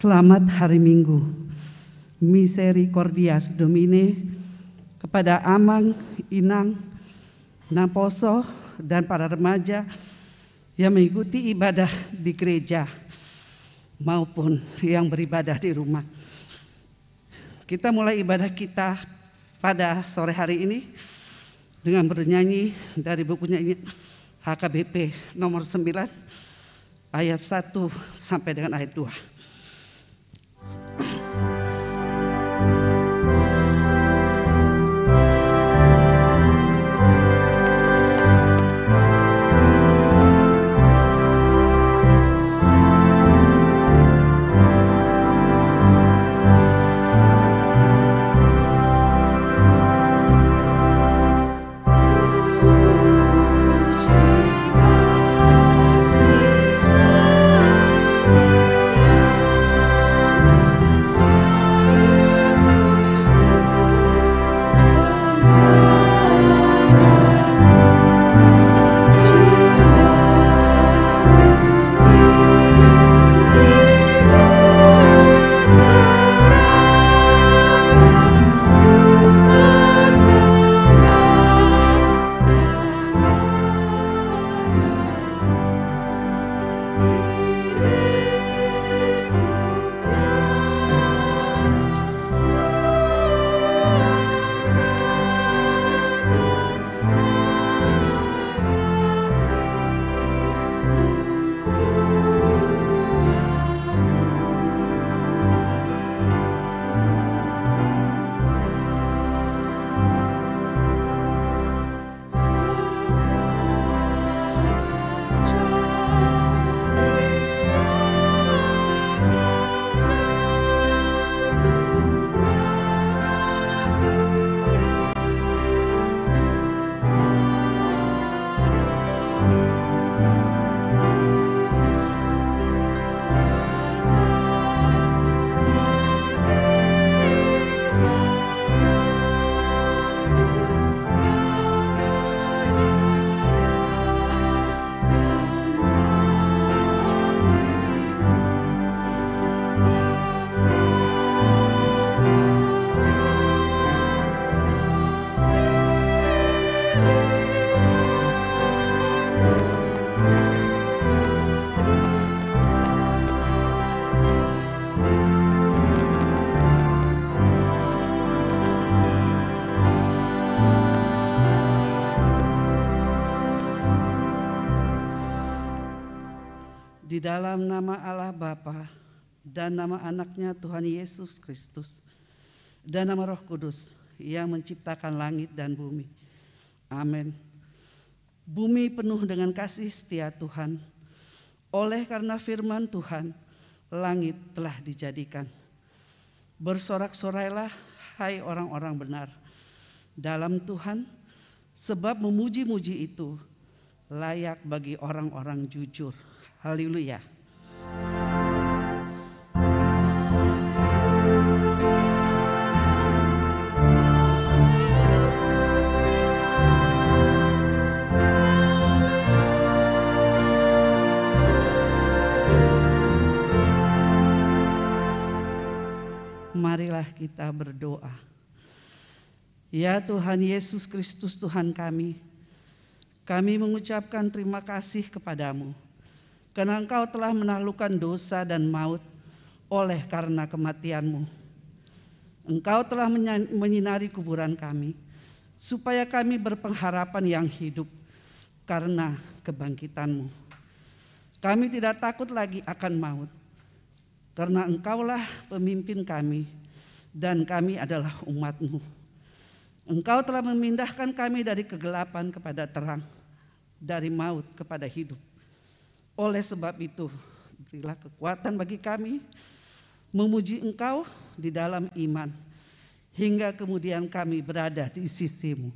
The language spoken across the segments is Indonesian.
Selamat hari Minggu. Misericordias Domine kepada Amang, Inang, Naposo, dan para remaja yang mengikuti ibadah di gereja maupun yang beribadah di rumah. Kita mulai ibadah kita pada sore hari ini dengan bernyanyi dari buku nyanyi HKBP nomor 9 ayat 1 sampai dengan ayat 2. Di dalam nama Allah Bapa dan nama anaknya Tuhan Yesus Kristus dan nama Roh Kudus yang menciptakan langit dan bumi. Amin. Bumi penuh dengan kasih setia Tuhan. Oleh karena firman Tuhan, langit telah dijadikan. Bersorak-sorailah hai orang-orang benar dalam Tuhan, sebab memuji-muji itu layak bagi orang-orang jujur. Haleluya. Marilah kita berdoa. Ya Tuhan Yesus Kristus Tuhan kami mengucapkan terima kasih kepadamu karena Engkau telah menaklukkan dosa dan maut oleh karena kematian-Mu. Engkau telah menyinari kuburan kami, supaya kami berpengharapan yang hidup karena kebangkitan-Mu. Kami tidak takut lagi akan maut, karena Engkaulah pemimpin kami, dan kami adalah umat-Mu. Engkau telah memindahkan kami dari kegelapan kepada terang, dari maut kepada hidup. Oleh sebab itu, berilah kekuatan bagi kami memuji Engkau di dalam iman, hingga kemudian kami berada di sisi-Mu.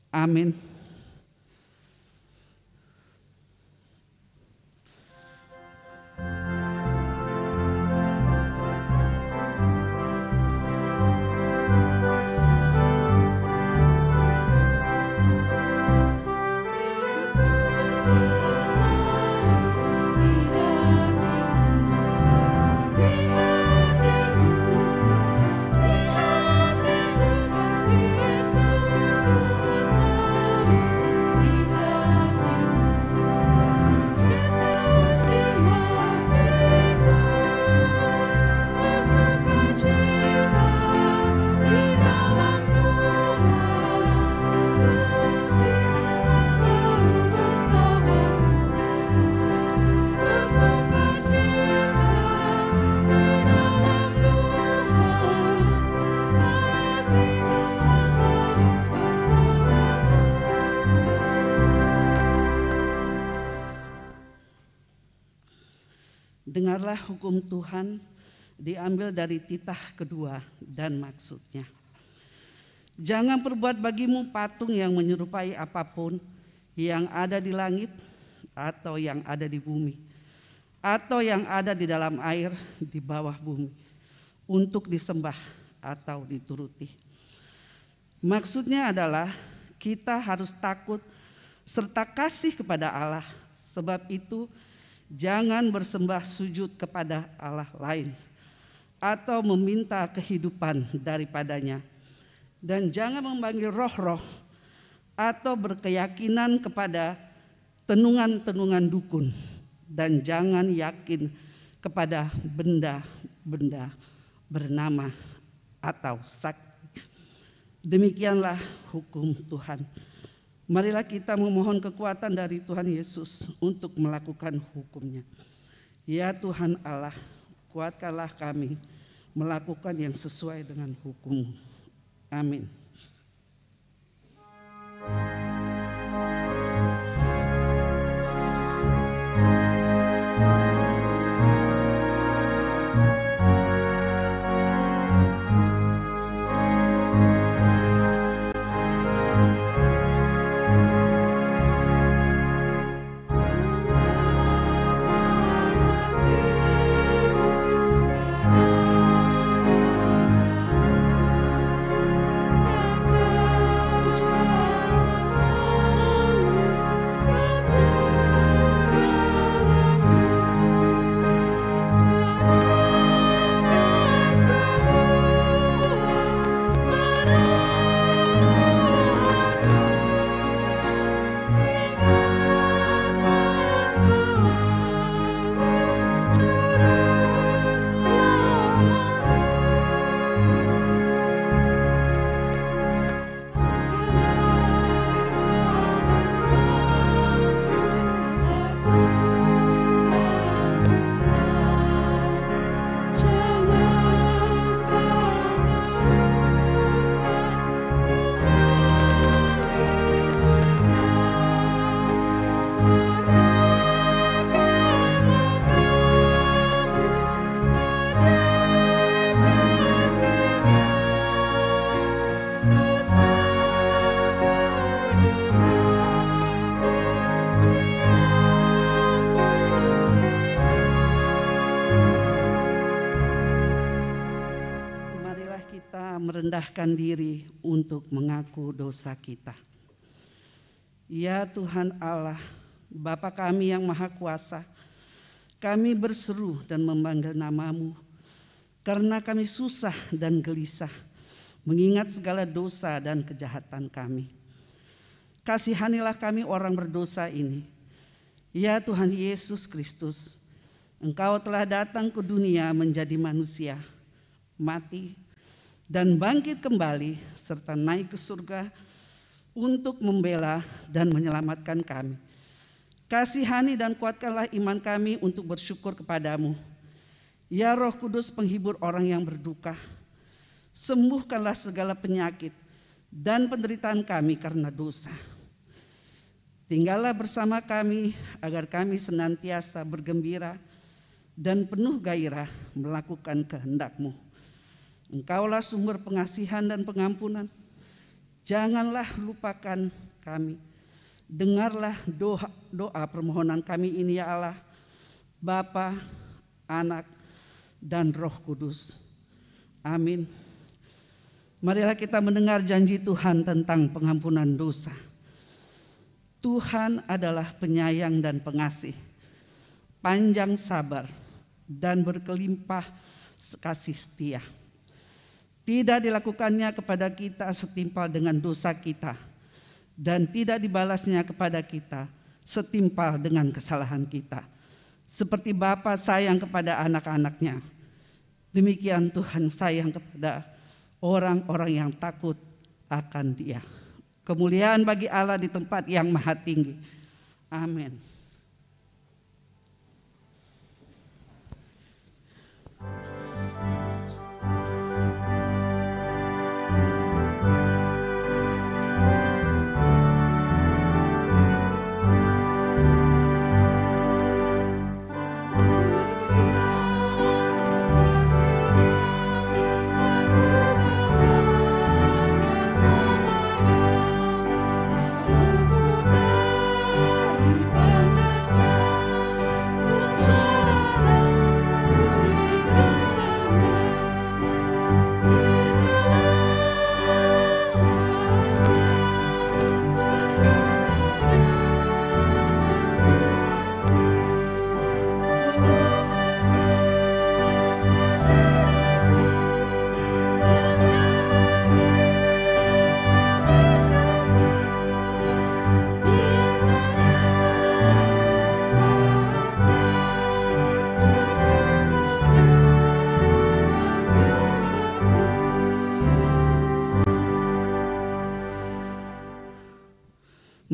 Amin. Dengarlah hukum Tuhan diambil dari titah kedua dan maksudnya. Jangan perbuat bagimu patung yang menyerupai apapun yang ada di langit atau yang ada di bumi atau yang ada di dalam air di bawah bumi untuk disembah atau dituruti. Maksudnya adalah kita harus takut serta kasih kepada Allah. Sebab itu jangan bersembah sujud kepada Allah lain atau meminta kehidupan daripadanya. Dan jangan memanggil roh-roh atau berkeyakinan kepada tenungan-tenungan dukun. Dan jangan yakin kepada benda-benda bernama atau sakti. Demikianlah hukum Tuhan. Marilah kita memohon kekuatan dari Tuhan Yesus untuk melakukan hukumnya. Ya Tuhan Allah, kuatkanlah kami melakukan yang sesuai dengan hukum. Amin. Merendahkan diri untuk mengaku dosa kita. Ya Tuhan Allah, Bapa kami yang Maha Kuasa, kami berseru dan memanggil nama-Mu karena kami susah dan gelisah mengingat segala dosa dan kejahatan kami. Kasihanilah kami orang berdosa ini. Ya Tuhan Yesus Kristus, Engkau telah datang ke dunia menjadi manusia, mati, dan bangkit kembali serta naik ke surga untuk membela dan menyelamatkan kami. Kasihani dan kuatkanlah iman kami untuk bersyukur kepadamu. Ya Roh Kudus penghibur orang yang berduka, sembuhkanlah segala penyakit dan penderitaan kami karena dosa. Tinggallah bersama kami agar kami senantiasa bergembira dan penuh gairah melakukan kehendak-Mu. Engkaulah sumber pengasihan dan pengampunan. Janganlah lupakan kami. Dengarlah doa permohonan kami ini ya Allah, Bapa, Anak, dan Roh Kudus. Amin. Marilah kita mendengar janji Tuhan tentang pengampunan dosa. Tuhan adalah penyayang dan pengasih, panjang sabar, dan berkelimpah kasih setia. Tidak dilakukannya kepada kita setimpal dengan dosa kita, dan tidak dibalasnya kepada kita setimpal dengan kesalahan kita. Seperti Bapa sayang kepada anak-anaknya, demikian Tuhan sayang kepada orang-orang yang takut akan Dia. Kemuliaan bagi Allah di tempat yang maha tinggi. Amin.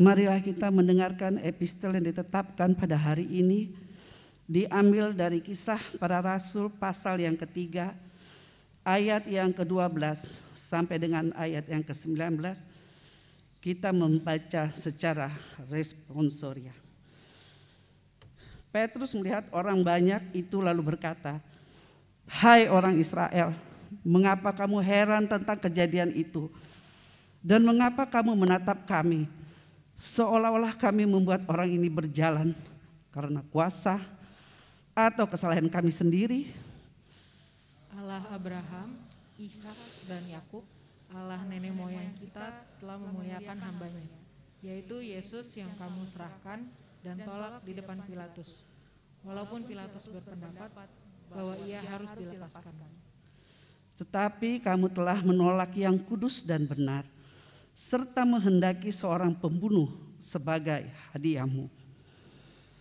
Marilah kita mendengarkan epistel yang ditetapkan pada hari ini, diambil dari Kisah Para Rasul pasal yang ketiga, ayat yang ke-12 sampai dengan ayat yang ke-19. Kita membaca secara responsoria. Petrus melihat orang banyak itu lalu berkata, "Hai orang Israel, mengapa kamu heran tentang kejadian itu? Dan mengapa kamu menatap kami, seolah-olah kami membuat orang ini berjalan karena kuasa atau kesalahan kami sendiri? Allah Abraham, Ishak dan Yakub, Allah nenek moyang kita telah memuliakan hambanya, yaitu Yesus yang kamu serahkan dan tolak di depan Pilatus, walaupun Pilatus berpendapat bahwa ia harus dilepaskan. Tetapi kamu telah menolak yang kudus dan benar, serta menghendaki seorang pembunuh sebagai hadiahmu.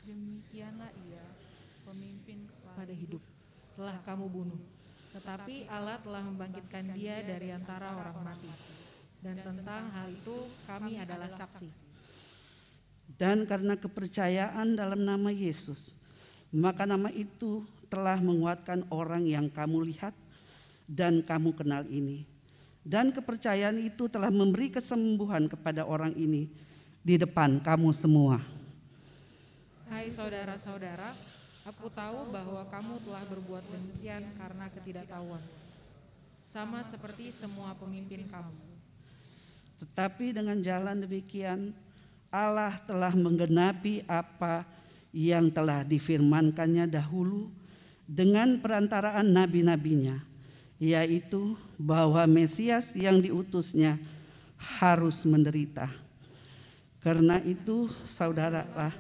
Demikianlah ia, pemimpin pada hidup, telah kamu bunuh. Tetapi Allah telah membangkitkan dia dari antara orang mati. Dan tentang hal itu kami adalah saksi. Dan karena kepercayaan dalam nama Yesus, maka nama itu telah menguatkan orang yang kamu lihat dan kamu kenal ini. Dan kepercayaan itu telah memberi kesembuhan kepada orang ini di depan kamu semua. Hai saudara-saudara, aku tahu bahwa kamu telah berbuat demikian karena ketidaktahuan, sama seperti semua pemimpin kamu. Tetapi dengan jalan demikian, Allah telah menggenapi apa yang telah difirmankannya dahulu dengan perantaraan nabi-nabinya, yaitu bahwa Mesias yang diutusnya harus menderita. Karena itu saudaralah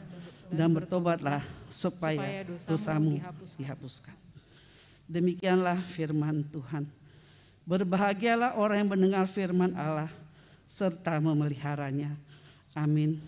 dan bertobatlah supaya dosamu dihapuskan. Demikianlah firman Tuhan. Berbahagialah orang yang mendengar firman Allah serta memeliharanya. Amin.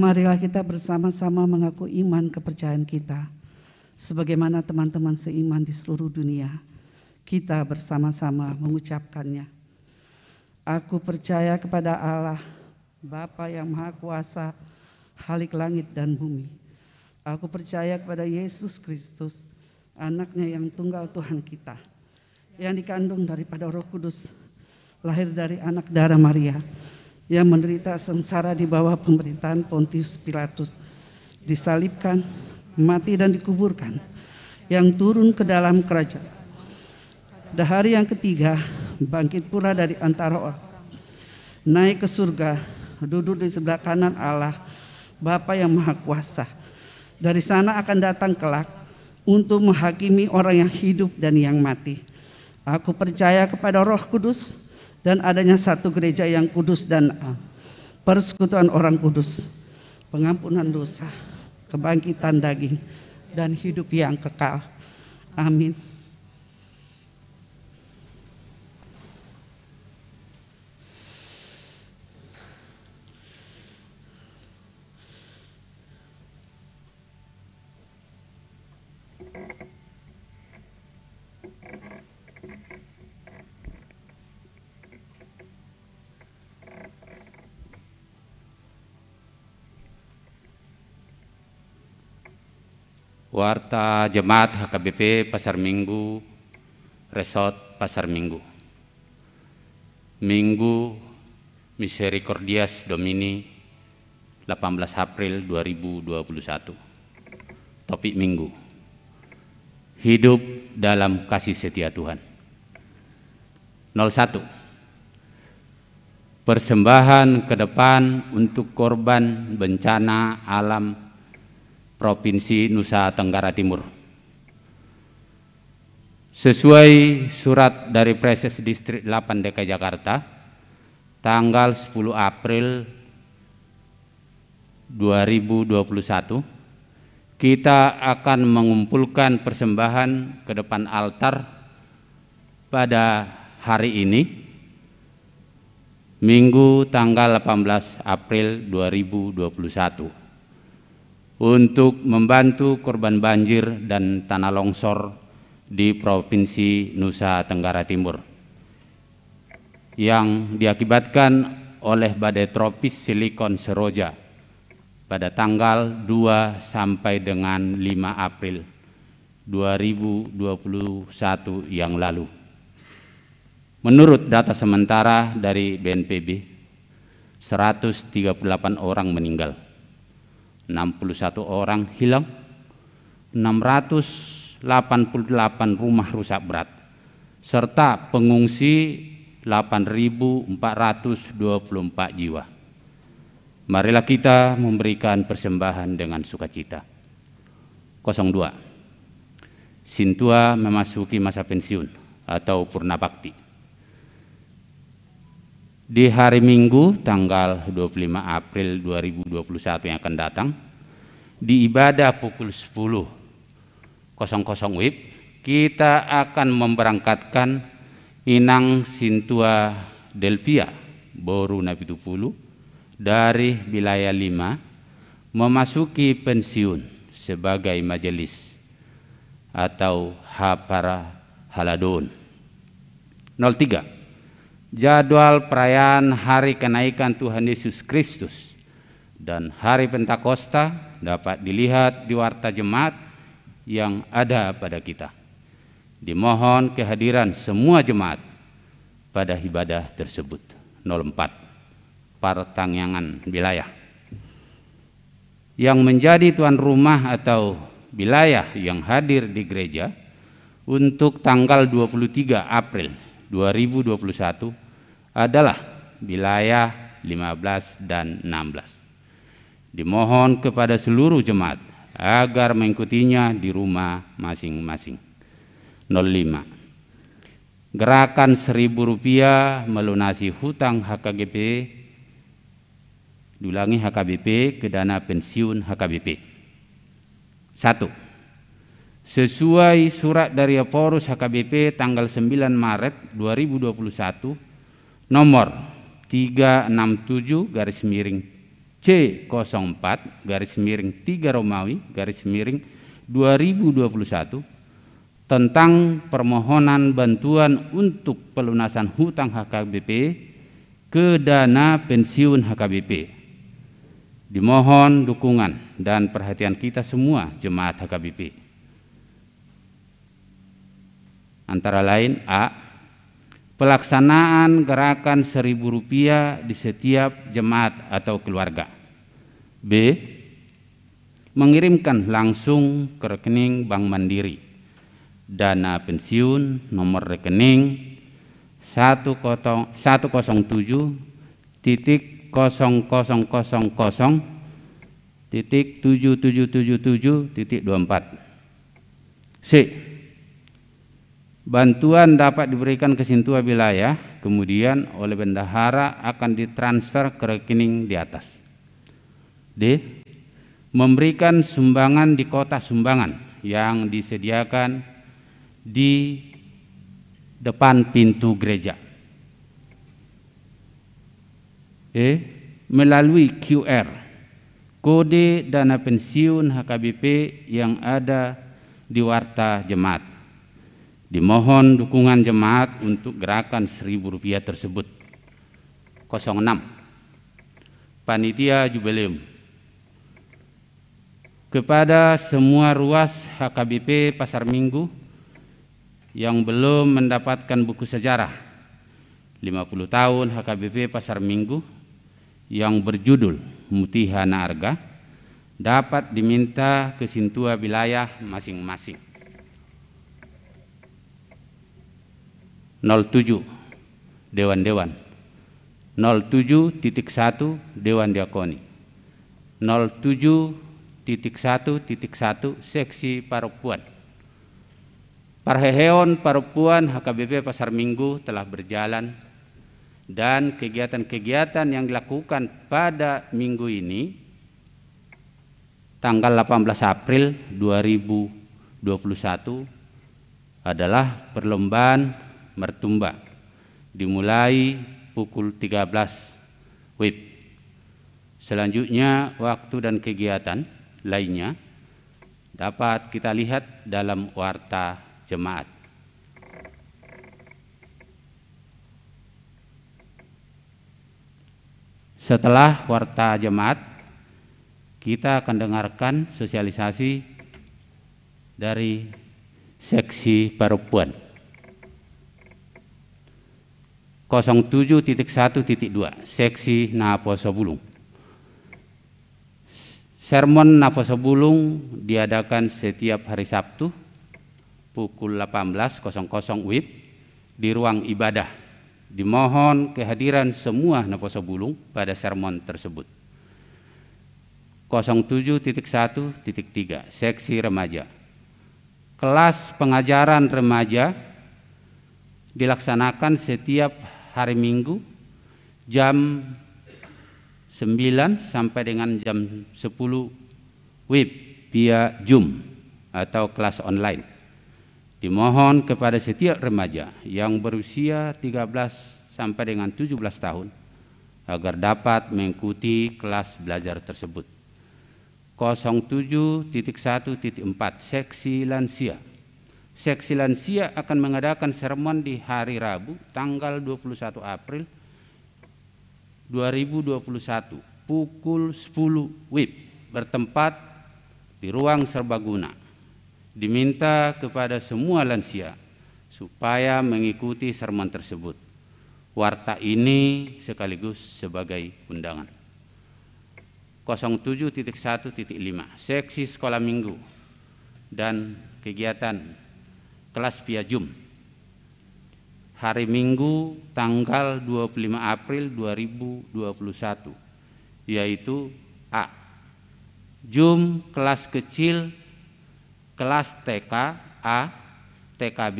Marilah kita bersama-sama mengaku iman kepercayaan kita. Sebagaimana teman-teman seiman di seluruh dunia, kita bersama-sama mengucapkannya. Aku percaya kepada Allah, Bapa yang Maha Kuasa, Khalik langit dan bumi. Aku percaya kepada Yesus Kristus, anaknya yang tunggal Tuhan kita, yang dikandung daripada Roh Kudus, lahir dari anak darah Maria, yang menderita sengsara di bawah pemerintahan Pontius Pilatus, disalibkan, mati dan dikuburkan, yang turun ke dalam kerajaan. Pada hari yang ketiga, bangkit pula dari antara orang, naik ke surga, duduk di sebelah kanan Allah, Bapa yang Maha Kuasa. Dari sana akan datang kelak untuk menghakimi orang yang hidup dan yang mati. Aku percaya kepada Roh Kudus, dan adanya satu gereja yang kudus dan persekutuan orang kudus, pengampunan dosa, kebangkitan daging, dan hidup yang kekal. Amin. Warta Jemaat HKBP Pasar Minggu, Resort Pasar Minggu. Minggu Misericordias Domini 18 April 2021. Topik Minggu, hidup dalam kasih setia Tuhan. 01. Persembahan ke depan untuk korban bencana alam Provinsi Nusa Tenggara Timur. Sesuai surat dari Preses Distrik 8 DKI Jakarta, tanggal 10 April 2021, kita akan mengumpulkan persembahan ke depan altar pada hari ini, Minggu tanggal 18 April 2021. Untuk membantu korban banjir dan tanah longsor di Provinsi Nusa Tenggara Timur yang diakibatkan oleh badai tropis siklon Seroja pada tanggal 2 sampai dengan 5 April 2021 yang lalu. Menurut data sementara dari BNPB, 138 orang meninggal, 61 orang hilang, 688 rumah rusak berat, serta pengungsi 8.424 jiwa. Marilah kita memberikan persembahan dengan sukacita. 02. Sintua memasuki masa pensiun atau purna bakti. Di hari Minggu tanggal 25 April 2021 yang akan datang, di ibadah pukul 10.00 WIB, kita akan memberangkatkan Inang Sintua Delvia Boru Napitupulu dari wilayah 5 memasuki pensiun sebagai majelis atau Hapara Haladon. 03. Jadwal perayaan Hari Kenaikan Tuhan Yesus Kristus dan Hari Pentakosta dapat dilihat di warta jemaat yang ada pada kita. Dimohon kehadiran semua jemaat pada ibadah tersebut. 04. Pertangyangan wilayah. Yang menjadi tuan rumah atau wilayah yang hadir di gereja untuk tanggal 23 April 2021 adalah wilayah 15 dan 16. Dimohon kepada seluruh jemaat agar mengikutinya di rumah masing-masing. 05. Gerakan Rp1.000 melunasi hutang HKBP, diulangi HKBP ke dana pensiun HKBP. 1. Sesuai surat dari Aporus HKBP tanggal 9 Maret 2021 nomor 367/C04/3 Romawi /2021 tentang permohonan bantuan untuk pelunasan hutang HKBP ke dana pensiun HKBP. Dimohon dukungan dan perhatian kita semua jemaat HKBP. Antara lain A. Pelaksanaan gerakan Rp1.000 di setiap jemaat atau keluarga. B. Mengirimkan langsung ke rekening Bank Mandiri dana pensiun nomor rekening 1000000.7777.24. C. Bantuan dapat diberikan ke Sintua wilayah, kemudian oleh bendahara akan ditransfer ke rekening di atas. D. Memberikan sumbangan di kotak sumbangan yang disediakan di depan pintu gereja. E. Melalui QR, kode dana pensiun HKBP yang ada di warta jemaat. Dimohon dukungan jemaat untuk gerakan Rp1.000 tersebut. 06. Panitia Jubileum. Kepada semua ruas HKBP Pasar Minggu yang belum mendapatkan buku sejarah 50 tahun HKBP Pasar Minggu yang berjudul Mutihana Arga dapat diminta ke Sintua wilayah masing-masing. 07 Dewan-Dewan, 07.1 Dewan Diakoni, 07.1.1 Seksi Paropuan. Parheheon Paropuan HKBP Pasar Minggu telah berjalan dan kegiatan-kegiatan yang dilakukan pada minggu ini tanggal 18 April 2021 adalah perlombaan mertumba dimulai pukul 13 WIB. Selanjutnya waktu dan kegiatan lainnya dapat kita lihat dalam warta jemaat. Setelah warta jemaat, kita akan dengarkan sosialisasi dari seksi Paropuan. 07.1.2 Seksi Naposobulung. Sermon Naposobulung diadakan setiap hari Sabtu pukul 18.00 WIB di ruang ibadah. Dimohon kehadiran semua Naposobulung pada sermon tersebut. 07.1.3 Seksi Remaja. Kelas pengajaran remaja dilaksanakan setiap hari Minggu jam 9 sampai dengan jam 10 WIB via Zoom atau kelas online. Dimohon kepada setiap remaja yang berusia 13 sampai dengan 17 tahun agar dapat mengikuti kelas belajar tersebut. 07.1.4 Seksi Lansia. Seksi Lansia akan mengadakan sermon di hari Rabu tanggal 21 April 2021 pukul 10 WIB bertempat di ruang serbaguna. Diminta kepada semua lansia supaya mengikuti sermon tersebut. Warta ini sekaligus sebagai undangan. 07.1.5 Seksi Sekolah Minggu dan kegiatan kelas via Zoom. Hari Minggu tanggal 25 April 2021 yaitu A. Zoom kelas kecil kelas TK A, TKB,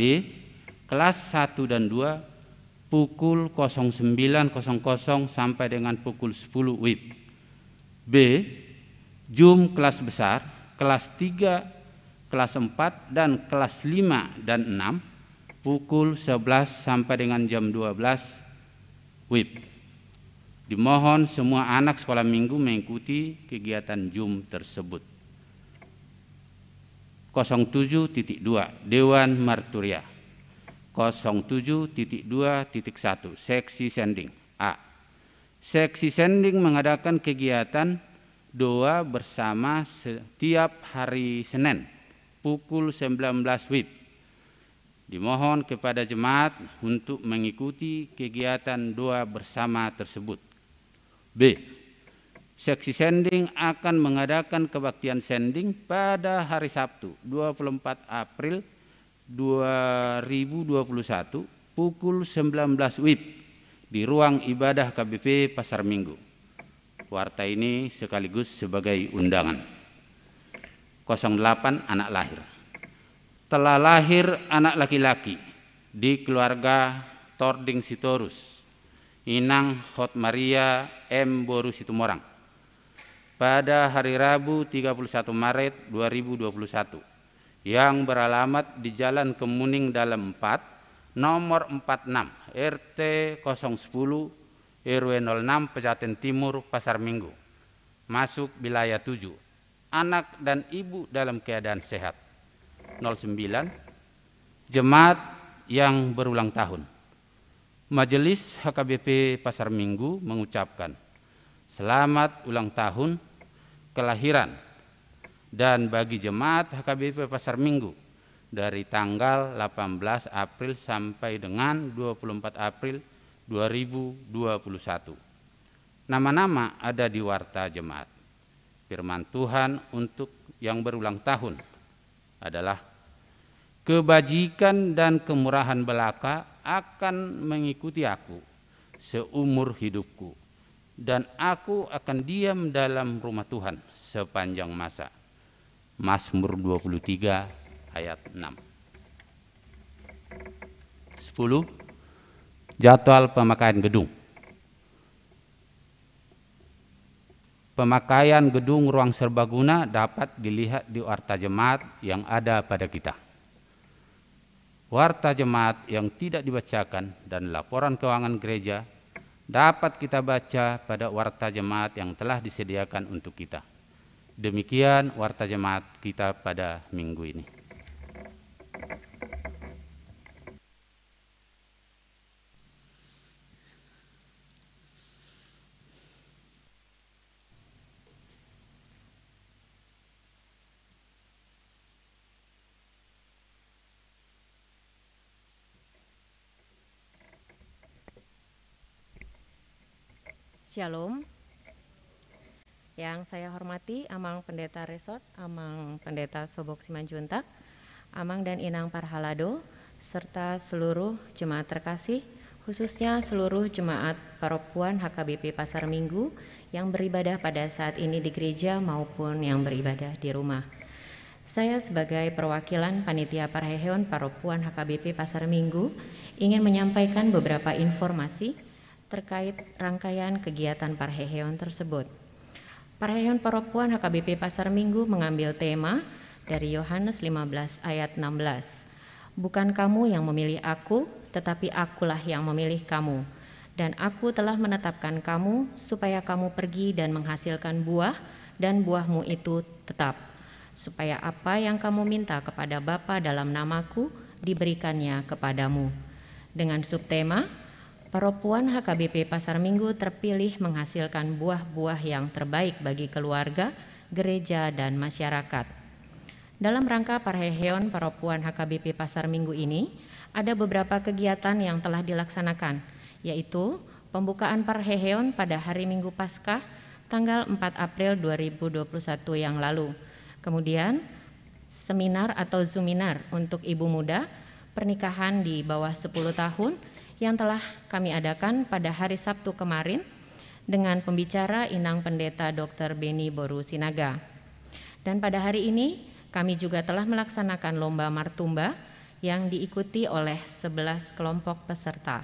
kelas 1 dan 2 pukul 09.00 sampai dengan pukul 10 WIB. B. Zoom kelas besar, kelas 3, kelas 4 dan kelas 5 dan 6 pukul 11 sampai dengan jam 12 WIB. Dimohon semua anak sekolah minggu mengikuti kegiatan Zoom tersebut. 07.2 Dewan Marturia. 07.2.1 Seksi Sending A. Seksi Sending mengadakan kegiatan doa bersama setiap hari Senin pukul 19 WIB. Dimohon kepada jemaat untuk mengikuti kegiatan doa bersama tersebut. B. Seksi Sending akan mengadakan kebaktian sending pada hari Sabtu 24 April 2021 pukul 19 WIB di ruang ibadah KBP Pasar Minggu. Warta ini sekaligus sebagai undangan. 08 Anak lahir. Telah lahir anak laki-laki di keluarga Tording Sitorus, Inang Hot Maria M. Boru Situmorang pada hari Rabu 31 Maret 2021 yang beralamat di Jalan Kemuning Dalam 4 nomor 46 RT 010 RW 06 Pejaten Timur Pasar Minggu masuk wilayah 7. Anak dan ibu dalam keadaan sehat. 09 Jemaat yang berulang tahun. Majelis HKBP Pasar Minggu mengucapkan selamat ulang tahun kelahiran dan bagi jemaat HKBP Pasar Minggu dari tanggal 18 April sampai dengan 24 April 2021. Nama-nama ada di warta jemaat. Firman Tuhan untuk yang berulang tahun adalah, kebajikan dan kemurahan belaka akan mengikuti aku seumur hidupku, dan aku akan diam dalam rumah Tuhan sepanjang masa. Mazmur 23 ayat 6. 10. Jadwal pemakaian gedung. Pemakaian gedung ruang serbaguna dapat dilihat di warta jemaat yang ada pada kita. Warta jemaat yang tidak dibacakan dan laporan keuangan gereja dapat kita baca pada warta jemaat yang telah disediakan untuk kita. Demikian warta jemaat kita pada minggu ini. Shalom. Yang saya hormati Amang Pendeta Resort, Amang Pendeta Sobok Simanjuntak, Amang dan Inang Parhalado, serta seluruh jemaat terkasih, khususnya seluruh jemaat Paropuan HKBP Pasar Minggu yang beribadah pada saat ini di gereja maupun yang beribadah di rumah. Saya sebagai perwakilan Panitia Parheheon Paropuan HKBP Pasar Minggu ingin menyampaikan beberapa informasi terkait rangkaian kegiatan Parheheon tersebut. Parheheon Paropuan HKBP Pasar Minggu mengambil tema dari Yohanes 15 ayat 16. Bukan kamu yang memilih aku, tetapi akulah yang memilih kamu. Dan aku telah menetapkan kamu supaya kamu pergi dan menghasilkan buah, dan buahmu itu tetap. Supaya apa yang kamu minta kepada Bapa dalam namaku, diberikannya kepadamu. Dengan subtema, Paropuan HKBP Pasar Minggu terpilih menghasilkan buah-buah yang terbaik bagi keluarga, gereja, dan masyarakat. Dalam rangka Parheheon Paropuan HKBP Pasar Minggu ini, ada beberapa kegiatan yang telah dilaksanakan, yaitu pembukaan Parheheon pada hari Minggu Paskah tanggal 4 April 2021 yang lalu. Kemudian seminar atau Zoominar untuk ibu muda pernikahan di bawah 10 tahun yang telah kami adakan pada hari Sabtu kemarin dengan pembicara Inang Pendeta Dr. Beni Boru Sinaga. Dan pada hari ini kami juga telah melaksanakan lomba martumba yang diikuti oleh 11 kelompok peserta.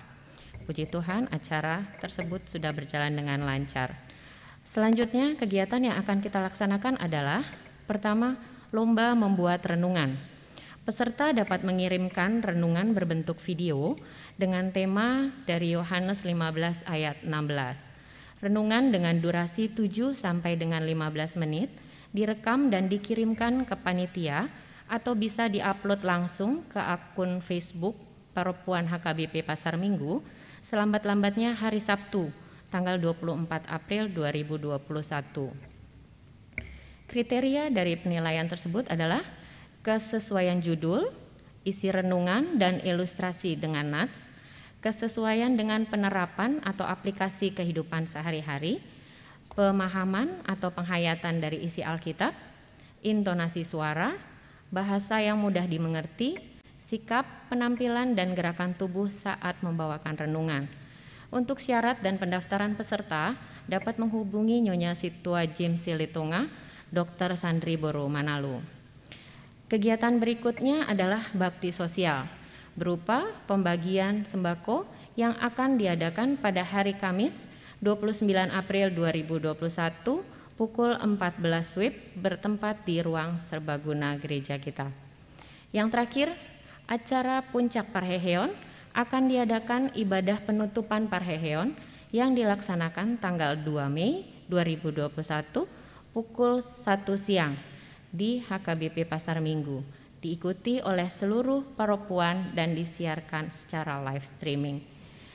Puji Tuhan, acara tersebut sudah berjalan dengan lancar. Selanjutnya kegiatan yang akan kita laksanakan adalah pertama, lomba membuat renungan. Peserta dapat mengirimkan renungan berbentuk video dengan tema dari Yohanes 15 ayat 16. Renungan dengan durasi 7 sampai dengan 15 menit direkam dan dikirimkan ke panitia atau bisa diupload langsung ke akun Facebook Paropuan HKBP Pasar Minggu selambat-lambatnya hari Sabtu tanggal 24 April 2021. Kriteria dari penilaian tersebut adalah kesesuaian judul, isi renungan dan ilustrasi dengan nats, kesesuaian dengan penerapan atau aplikasi kehidupan sehari-hari, pemahaman atau penghayatan dari isi Alkitab, intonasi suara, bahasa yang mudah dimengerti, sikap, penampilan dan gerakan tubuh saat membawakan renungan. Untuk syarat dan pendaftaran peserta dapat menghubungi Nyonya Situa James Silitonga, Dr. Sandri Boru Manalu. Kegiatan berikutnya adalah bakti sosial berupa pembagian sembako yang akan diadakan pada hari Kamis 29 April 2021 pukul 14 WIB bertempat di ruang serbaguna gereja kita. Yang terakhir, acara puncak Parheheon akan diadakan ibadah penutupan Parheheon yang dilaksanakan tanggal 2 Mei 2021 pukul 1 siang di HKBP Pasar Minggu, diikuti oleh seluruh paropuan dan disiarkan secara live streaming.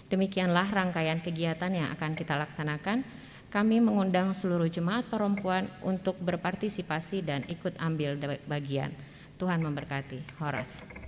Demikianlah rangkaian kegiatan yang akan kita laksanakan. kami mengundang seluruh jemaat perempuan untuk berpartisipasi dan ikut ambil bagian. Tuhan memberkati. Horas.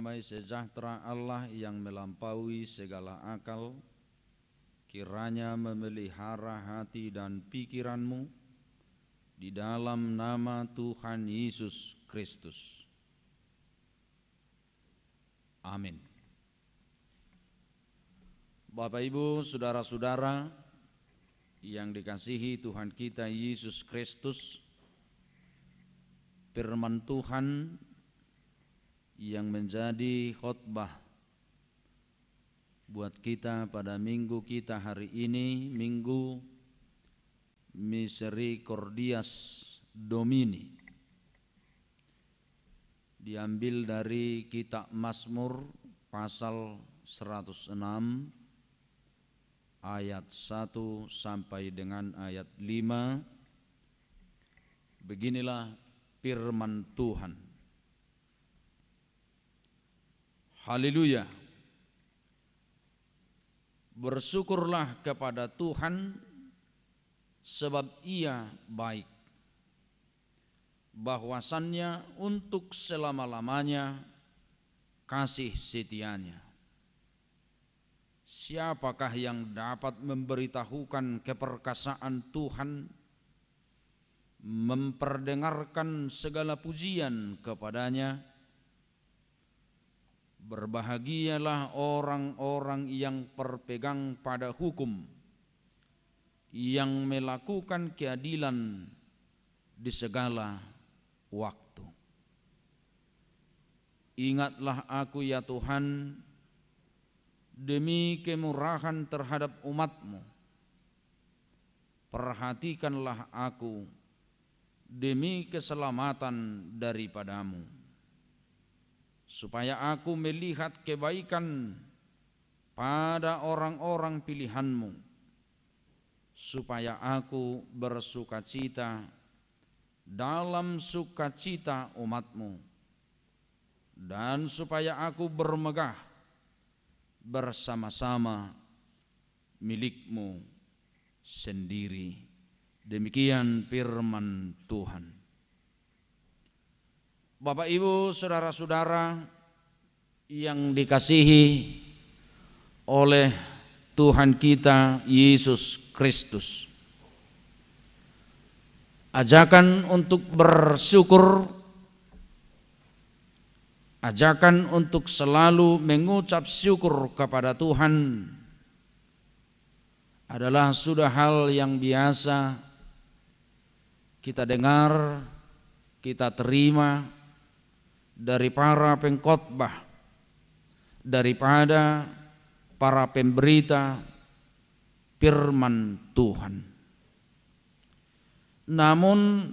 damai sejahtera Allah yang melampaui segala akal, kiranya memelihara hati dan pikiranmu di dalam nama Tuhan Yesus Kristus. Amin. Bapak Ibu, saudara-saudara yang dikasihi Tuhan kita Yesus Kristus, firman Tuhan yang menjadi khotbah buat kita pada minggu kita hari ini, Minggu Misericordias Domini, diambil dari kitab Mazmur pasal 106 ayat 1 sampai dengan ayat 5. Beginilah firman Tuhan. Haleluya. Bersyukurlah kepada Tuhan sebab Ia baik, bahwasannya untuk selama-lamanya kasih setianya. Siapakah yang dapat memberitahukan keperkasaan Tuhan, memperdengarkan segala pujian kepadanya? Berbahagialah orang-orang yang berpegang pada hukum, yang melakukan keadilan di segala waktu. Ingatlah aku ya Tuhan, demi kemurahan terhadap umat-Mu. Perhatikanlah aku demi keselamatan daripada-Mu, supaya aku melihat kebaikan pada orang-orang pilihan-Mu, supaya aku bersukacita dalam sukacita umat-Mu, dan supaya aku bermegah bersama-sama milik-Mu sendiri. Demikian firman Tuhan. Bapak Ibu, saudara-saudara yang dikasihi oleh Tuhan kita Yesus Kristus, ajakan untuk bersyukur, ajakan untuk selalu mengucap syukur kepada Tuhan adalah sudah hal yang biasa kita dengar, kita terima dari para pengkhotbah, daripada para pemberita firman Tuhan. Namun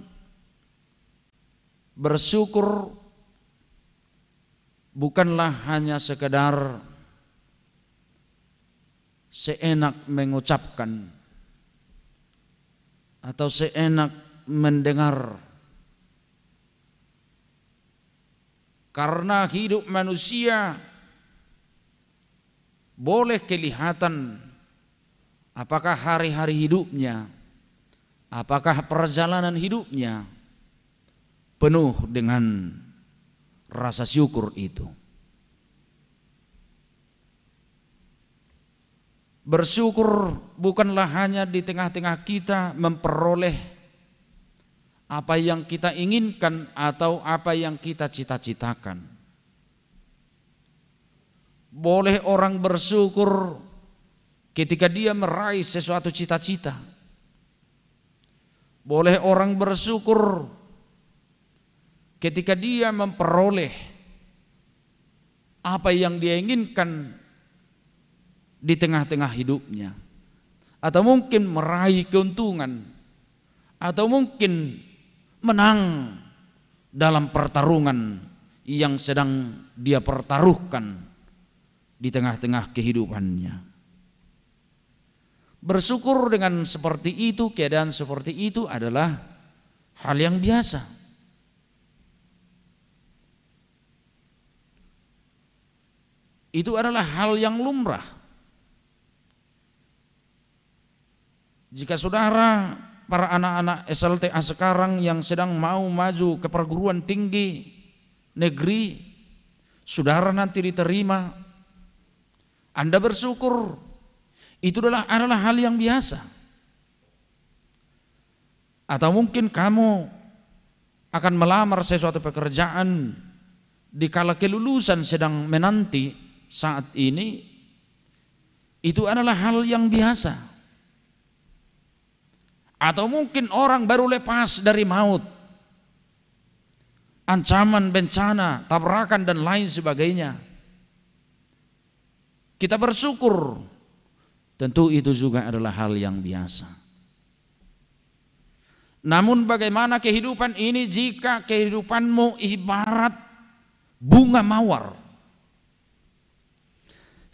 bersyukur bukanlah hanya sekedar seenak mengucapkan atau seenak mendengar. Karena hidup manusia boleh kelihatan apakah hari-hari hidupnya, apakah perjalanan hidupnya penuh dengan rasa syukur itu. Bersyukur bukanlah hanya di tengah-tengah kita memperoleh apa yang kita inginkan atau apa yang kita cita-citakan. Boleh orang bersyukur ketika dia meraih sesuatu cita-cita. Boleh orang bersyukur ketika dia memperoleh apa yang dia inginkan di tengah-tengah hidupnya, atau mungkin meraih keuntungan, atau mungkin menang dalam pertarungan yang sedang dia pertaruhkan di tengah-tengah kehidupannya. Bersyukur dengan seperti itu, keadaan seperti itu adalah hal yang biasa. Itu adalah hal yang lumrah. Jika saudara, para anak-anak SLTA sekarang yang sedang mau maju ke perguruan tinggi negeri, saudara nanti diterima, Anda bersyukur, itu adalah hal yang biasa. Atau mungkin kamu akan melamar sesuatu pekerjaan, dikala kelulusan sedang menanti saat ini, itu adalah hal yang biasa. Atau mungkin orang baru lepas dari maut, ancaman bencana, tabrakan dan lain sebagainya. Kita bersyukur, tentu itu juga adalah hal yang biasa. Namun bagaimana kehidupan ini jika kehidupanmu ibarat bunga mawar?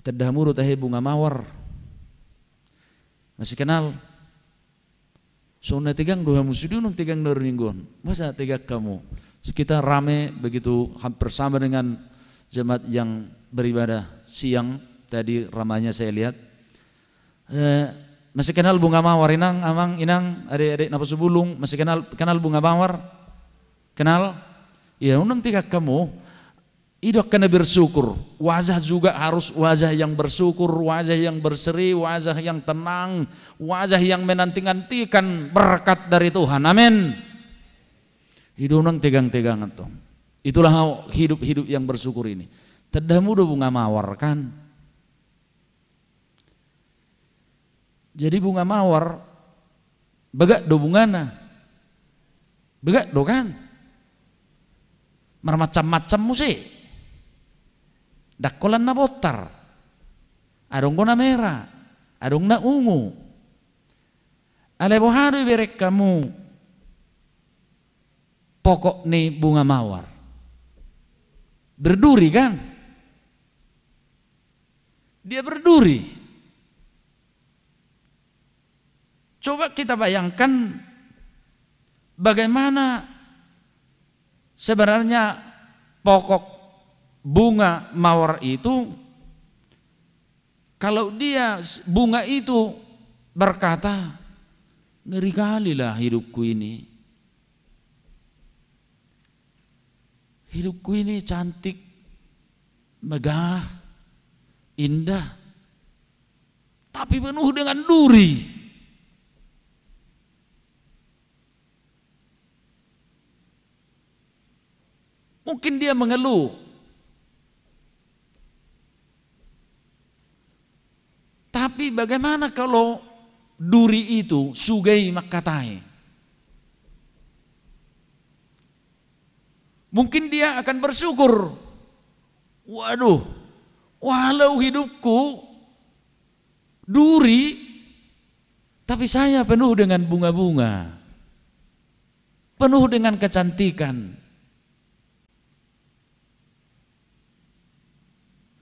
Terdahulu tahe bunga mawar. Masih kenal? Soalnya tegang dua musudunung tegang dorninggon. Masa tegak kamu? Kita rame begitu hampir sama dengan jemaat yang beribadah siang tadi ramanya saya lihat. Masih kenal bunga mawar inang, amang, inang, adik-adik napas bulung, masih kenal bunga mawar? Kenal? Ya, unang tiga kamu, idok kena bersyukur. Wajah juga harus wajah yang bersyukur, wajah yang berseri, wajah yang tenang, wajah yang menanti-nantikan berkat dari Tuhan. Amin. Hidup unang tegang-tegangan tuh. Itulah hidup-hidup yang bersyukur ini. Tadamu do bunga mawar kan? Jadi bunga mawar begak do bungana, begak do kan, macam-macam musik, dakolan na botar, adong na merah, adong na ungu, alebohado berek kamu, pokok nih bunga mawar, berduri kan, dia berduri. Coba kita bayangkan bagaimana sebenarnya pokok bunga mawar itu, kalau dia bunga itu berkata, ngeri kali lah hidupku ini. Hidupku ini cantik, megah, indah, tapi penuh dengan duri. Mungkin dia mengeluh. Tapi bagaimana kalau duri itu sugai makatai? Mungkin dia akan bersyukur. Waduh, walau hidupku duri, tapi saya penuh dengan bunga-bunga, penuh dengan kecantikan.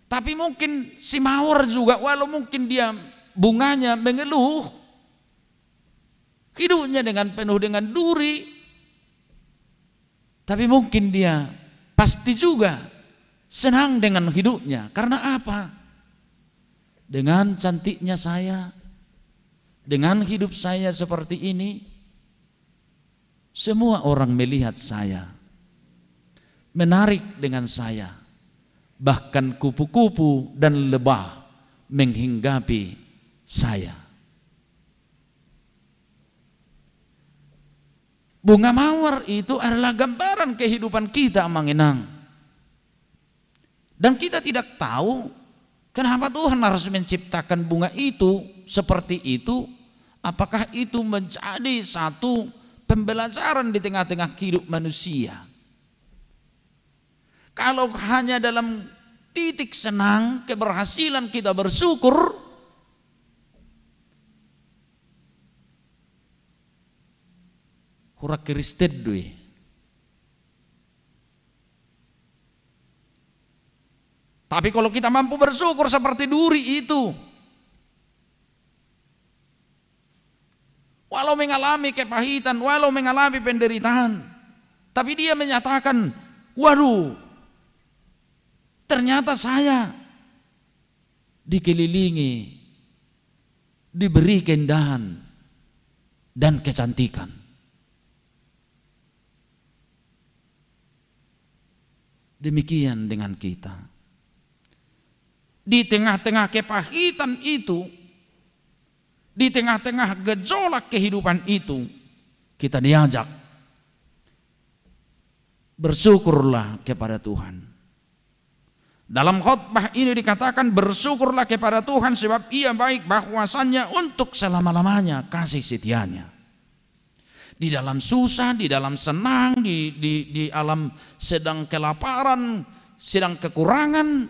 Tapi mungkin si mawar juga, walau mungkin dia bunganya mengeluh, hidupnya dengan penuh dengan duri, tapi mungkin dia pasti juga senang dengan hidupnya. Karena apa? Dengan cantiknya saya, dengan hidup saya seperti ini, semua orang melihat saya, menarik dengan saya. Bahkan kupu-kupu dan lebah menghinggapi saya. Bunga mawar itu adalah gambaran kehidupan kita, Manginang. Dan kita tidak tahu kenapa Tuhan harus menciptakan bunga itu seperti itu. Apakah itu menjadi satu pembelajaran di tengah-tengah hidup manusia? Kalau hanya dalam titik senang, keberhasilan kita bersyukur, hurak kiristed dui. Tapi kalau kita mampu bersyukur seperti duri itu, walau mengalami kepahitan, walau mengalami penderitaan, tapi dia menyatakan, waduh, ternyata saya dikelilingi, diberi keindahan dan kecantikan. Demikian dengan kita. Di tengah-tengah kepahitan itu, di tengah-tengah gejolak kehidupan itu, kita diajak bersyukurlah kepada Tuhan. Dalam khotbah ini dikatakan bersyukurlah kepada Tuhan sebab Ia baik, bahwasannya untuk selama-lamanya kasih setianya. Di dalam susah, di dalam senang, di alam sedang kelaparan, sedang kekurangan,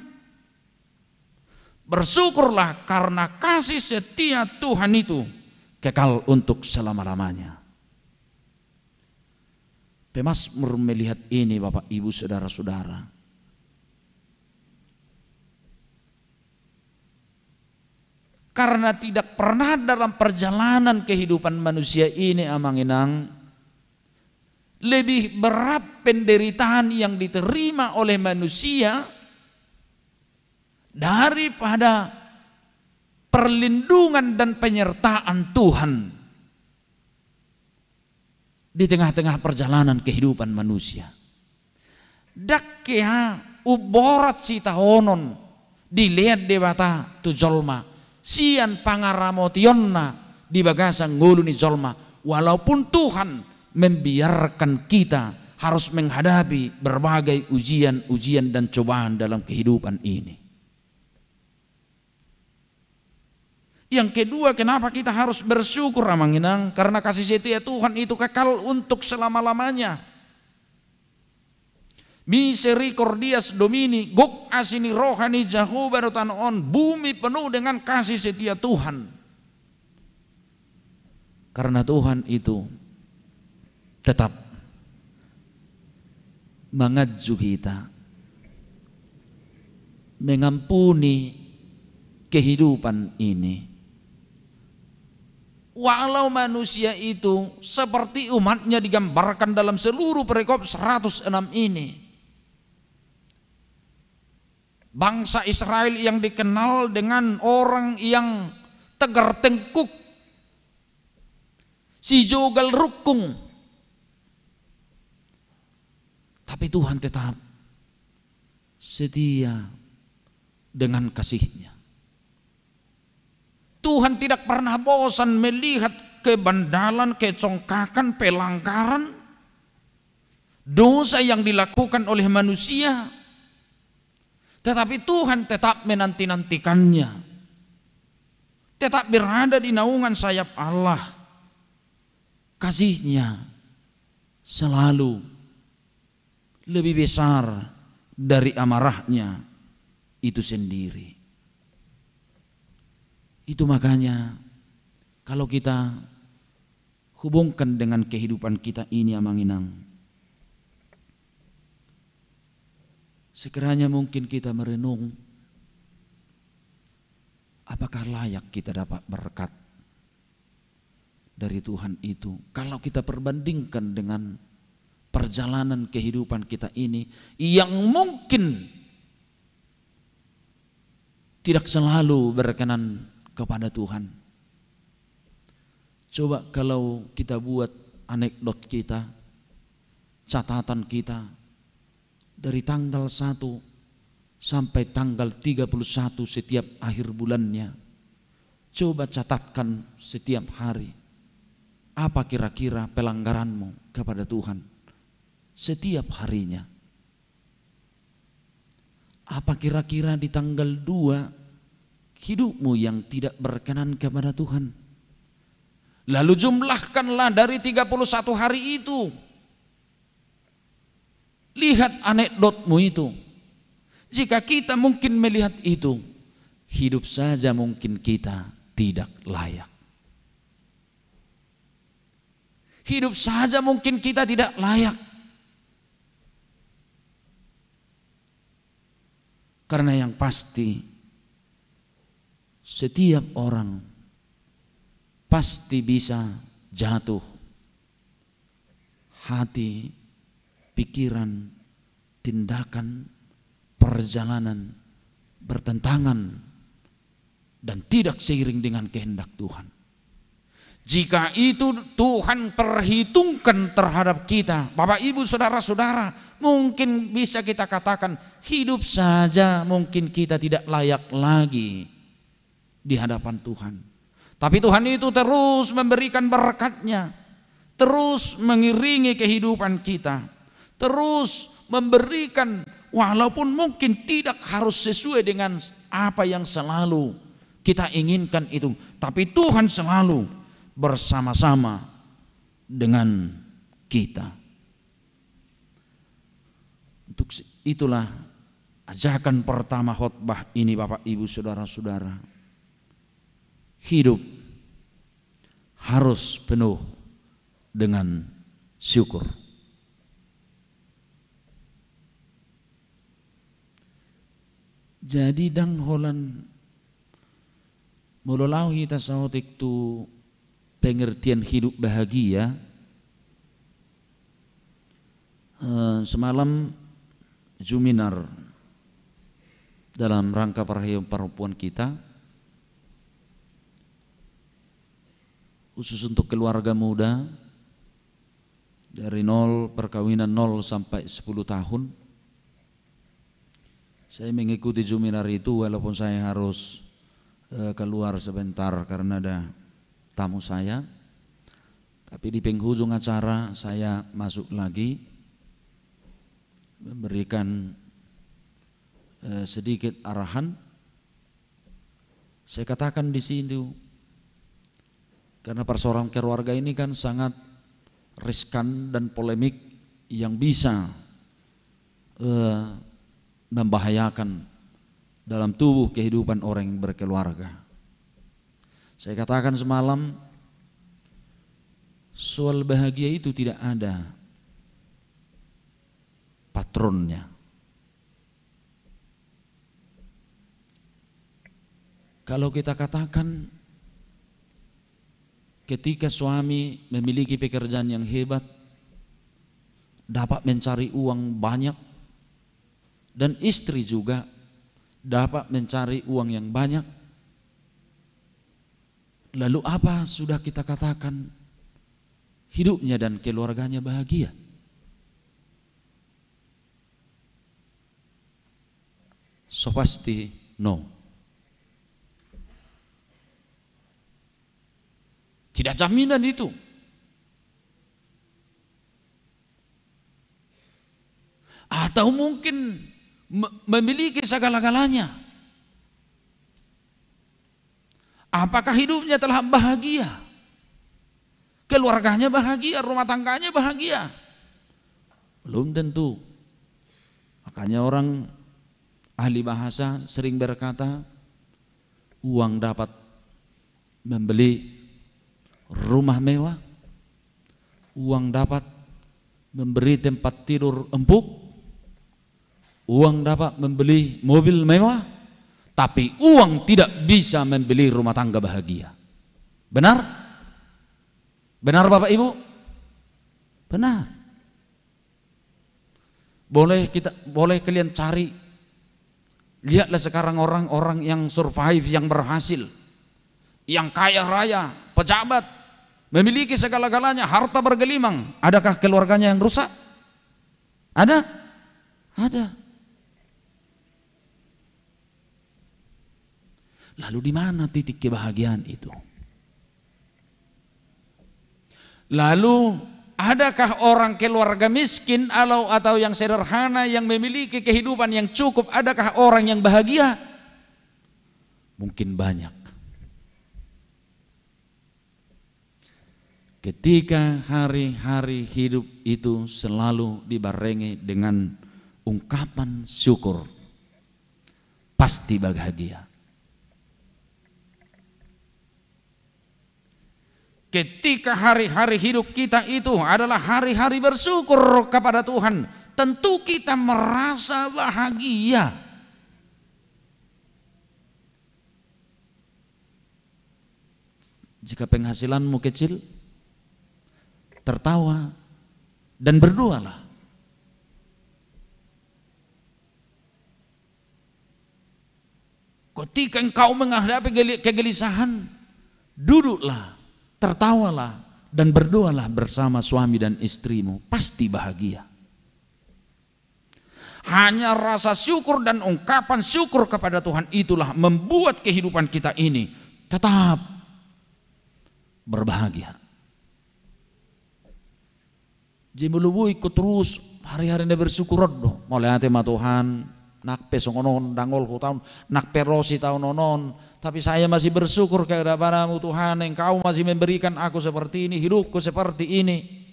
bersyukurlah karena kasih setia Tuhan itu kekal untuk selama-lamanya. Pemazmur melihat ini, Bapak Ibu saudara-saudara. Karena tidak pernah dalam perjalanan kehidupan manusia ini, Amang-Inang, lebih berat penderitaan yang diterima oleh manusia daripada perlindungan dan penyertaan Tuhan di tengah-tengah perjalanan kehidupan manusia. Dakkeha uborat sitahonon dilihat dewata tu jolma sian pangaramotionna di bagasan nguluni jolma, walaupun Tuhan membiarkan kita harus menghadapi berbagai ujian-ujian dan cobaan dalam kehidupan ini. Yang kedua, kenapa kita harus bersyukur, Amang-Inang? Karena kasih setia Tuhan itu kekal untuk selama-lamanya. Misericordias Domini, gok asini rohani Jehovah on, bumi penuh dengan kasih setia Tuhan. Karena Tuhan itu tetap mengaju kita, mengampuni kehidupan ini. Walau manusia itu seperti umatnya digambarkan dalam seluruh perikop 106 ini. Bangsa Israel yang dikenal dengan orang yang tegar tengkuk, si jogal rukung, tapi Tuhan tetap setia dengan kasih-Nya. Tuhan tidak pernah bosan melihat kebandalan, kecongkakan, pelanggaran, dosa yang dilakukan oleh manusia. Tetapi Tuhan tetap menanti-nantikannya, tetap berada di naungan sayap Allah. Kasih-Nya selalu lebih besar dari amarah-Nya itu sendiri. Itu makanya kalau kita hubungkan dengan kehidupan kita ini, Amang-Inang, sekiranya mungkin kita merenung, apakah layak kita dapat berkat dari Tuhan itu? Kalau kita perbandingkan dengan perjalanan kehidupan kita ini yang mungkin tidak selalu berkenan kepada Tuhan. Coba kalau kita buat anekdot kita, catatan kita, dari tanggal 1 sampai tanggal 31 setiap akhir bulannya, coba catatkan setiap hari. Apa kira-kira pelanggaranmu kepada Tuhan setiap harinya? Apa kira-kira di tanggal 2 hidupmu yang tidak berkenan kepada Tuhan? Lalu jumlahkanlah dari 31 hari itu. Lihat anekdotmu itu. Jika kita mungkin melihat itu, hidup saja mungkin kita tidak layak. Hidup saja mungkin kita tidak layak. Karena yang pasti, setiap orang pasti bisa jatuh. Hati, pikiran, tindakan, perjalanan bertentangan dan tidak seiring dengan kehendak Tuhan. Jika itu Tuhan perhitungkan terhadap kita, Bapak Ibu saudara-saudara, mungkin bisa kita katakan hidup saja mungkin kita tidak layak lagi di hadapan Tuhan. Tapi Tuhan itu terus memberikan berkat-Nya, terus mengiringi kehidupan kita, terus memberikan walaupun mungkin tidak harus sesuai dengan apa yang selalu kita inginkan itu, tapi Tuhan selalu bersama-sama dengan kita. Untuk itulah ajakan pertama khotbah ini Bapak Ibu saudara-saudara. Hidup harus penuh dengan syukur. Jadi dang holan mulalau kita sautik tu pengertian hidup bahagia. Semalam Juminar dalam rangka perempuan kita, khusus untuk keluarga muda dari 0 perkawinan 0 sampai 10 tahun. Saya mengikuti Juminar itu walaupun saya harus keluar sebentar karena ada tamu saya, tapi di penghujung acara saya masuk lagi memberikan sedikit arahan. Saya katakan di sini karena persoalan keluarga ini kan sangat riskan dan polemik yang bisa membahayakan dalam tubuh kehidupan orang yang berkeluarga. Saya katakan semalam, soal bahagia itu tidak ada patronnya. Kalau kita katakan ketika suami memiliki pekerjaan yang hebat, dapat mencari uang banyak, dan istri juga dapat mencari uang yang banyak, lalu apa sudah kita katakan hidupnya dan keluarganya bahagia? So pasti no. Tidak jaminan itu. Atau mungkin memiliki segala-galanya. Apakah hidupnya telah bahagia? Keluarganya bahagia, rumah tangganya bahagia? Belum tentu. Makanya orang ahli bahasa sering berkata, uang dapat membeli rumah mewah, uang dapat memberi tempat tidur empuk, uang dapat membeli mobil mewah, tapi uang tidak bisa membeli rumah tangga bahagia. Benar? Benar Bapak Ibu? Benar. Boleh kalian cari, lihatlah sekarang orang-orang yang survive, yang berhasil, yang kaya raya, pejabat, memiliki segala-galanya, harta bergelimang. Adakah keluarganya yang rusak? Ada? Ada. Lalu di mana titik kebahagiaan itu? Lalu adakah orang keluarga miskin atau yang sederhana yang memiliki kehidupan yang cukup, adakah orang yang bahagia? Mungkin banyak. Ketika hari-hari hidup itu selalu dibarengi dengan ungkapan syukur, pasti bahagia. Ketika hari-hari hidup kita itu adalah hari-hari bersyukur kepada Tuhan, tentu kita merasa bahagia. Jika penghasilanmu kecil, tertawa dan berdoalah. Ketika engkau menghadapi kegelisahan, duduklah tertawalah dan berdoalah bersama suami dan istrimu, pasti bahagia. Hanya rasa syukur dan ungkapan syukur kepada Tuhan itulah membuat kehidupan kita ini tetap berbahagia. Jemulubu ikut terus hari-hari anda bersyukur do, mulai hati ma Tuhan, nak pesongonon dangol ku tahun, nak perosi tahun nonon, tapi saya masih bersyukur kepadamu Tuhan, Engkau masih memberikan aku seperti ini, hidupku seperti ini.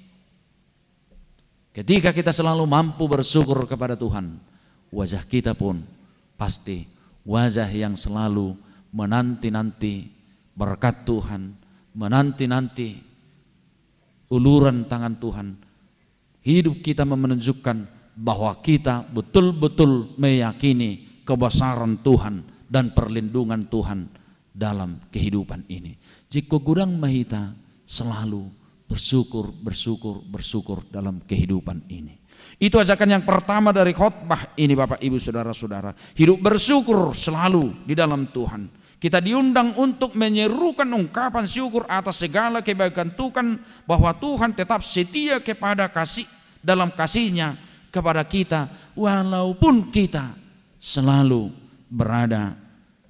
Ketika kita selalu mampu bersyukur kepada Tuhan, wajah kita pun pasti wajah yang selalu menanti-nanti berkat Tuhan, menanti-nanti uluran tangan Tuhan. Hidup kita menunjukkan bahwa kita betul-betul meyakini kebesaran Tuhan dan perlindungan Tuhan dalam kehidupan ini. Jika gudang mahita selalu bersyukur dalam kehidupan ini. Itu ajakan yang pertama dari khotbah ini Bapak Ibu Saudara-saudara. Hidup bersyukur selalu di dalam Tuhan. Kita diundang untuk menyerukan ungkapan syukur atas segala kebaikan Tuhan, bahwa Tuhan tetap setia kepada dalam kasih-Nya kepada kita, walaupun kita selalu berada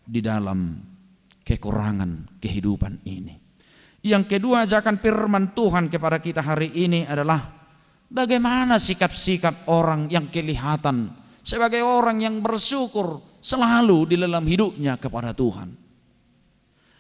di dalam kekurangan kehidupan ini. Yang kedua, ajakan firman Tuhan kepada kita hari ini adalah bagaimana sikap-sikap orang yang kelihatan sebagai orang yang bersyukur selalu di dalam hidupnya kepada Tuhan.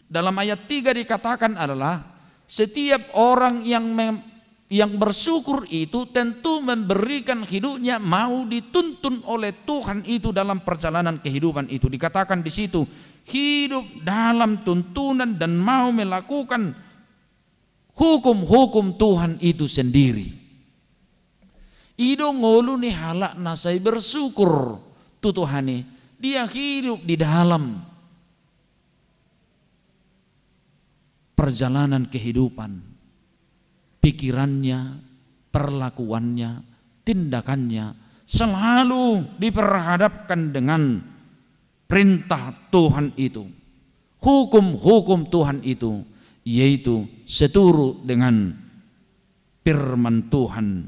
Dalam ayat 3 dikatakan adalah setiap orang yang bersyukur itu tentu memberikan hidupnya, mau dituntun oleh Tuhan itu dalam perjalanan kehidupan itu. Dikatakan di situ hidup dalam tuntunan dan mau melakukan hukum-hukum Tuhan itu sendiri. Ido ngolu nih halak nasai bersyukur tu Tuhani, dia hidup di dalam perjalanan kehidupan, pikirannya, perlakuannya, tindakannya selalu diperhadapkan dengan perintah Tuhan itu, hukum-hukum Tuhan itu, yaitu seturut dengan firman Tuhan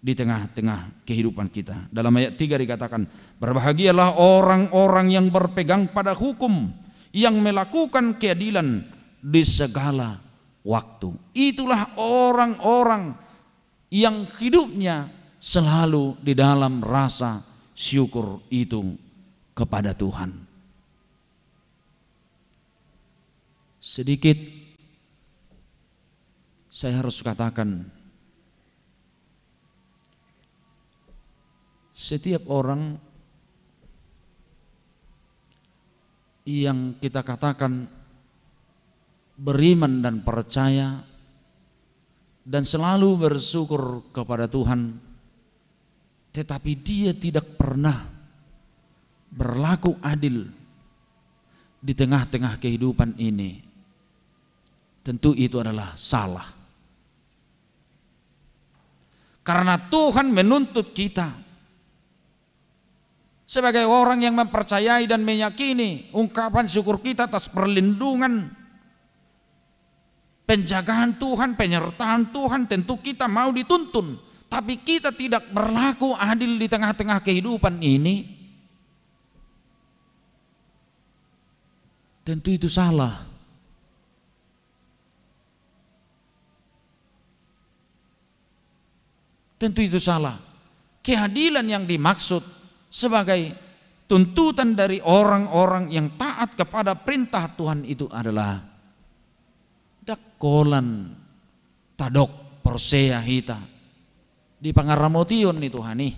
di tengah-tengah kehidupan kita. Dalam ayat 3 dikatakan, berbahagialah orang-orang yang berpegang pada hukum, yang melakukan keadilan di segala waktu. Itulah orang-orang yang hidupnya selalu di dalam rasa syukur itu kepada Tuhan. Sedikit saya harus katakan, setiap orang yang kita katakan beriman dan percaya dan selalu bersyukur kepada Tuhan, tetapi dia tidak pernah berlaku adil di tengah-tengah kehidupan ini, tentu itu adalah salah. Karena Tuhan menuntut kita sebagai orang yang mempercayai dan meyakini ungkapan syukur kita atas perlindungan, penjagaan Tuhan, penyertaan Tuhan, tentu kita mau dituntun. Tapi kita tidak berlaku adil di tengah-tengah kehidupan ini, tentu itu salah. Tentu itu salah. Keadilan yang dimaksud sebagai tuntutan dari orang-orang yang taat kepada perintah Tuhan itu adalah dakolan tadok persea hita di pangaramotion itu hani.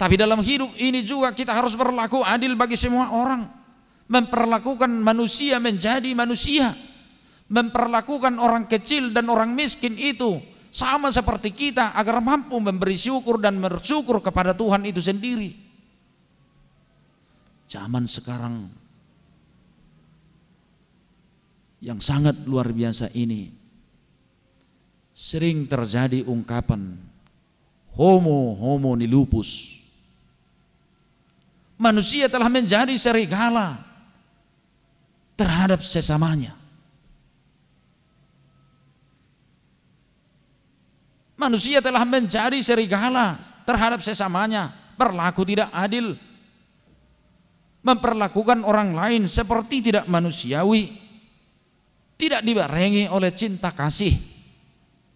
Tapi dalam hidup ini juga kita harus berlaku adil bagi semua orang, memperlakukan manusia menjadi manusia, memperlakukan orang kecil dan orang miskin itu sama seperti kita, agar mampu memberi syukur dan bersyukur kepada Tuhan itu sendiri. Zaman sekarang yang sangat luar biasa ini, sering terjadi ungkapan homo ni lupus. Manusia telah menjadi serigala terhadap sesamanya. Manusia telah menjadi serigala terhadap sesamanya, berlaku tidak adil, memperlakukan orang lain seperti tidak manusiawi, tidak dibarengi oleh cinta kasih.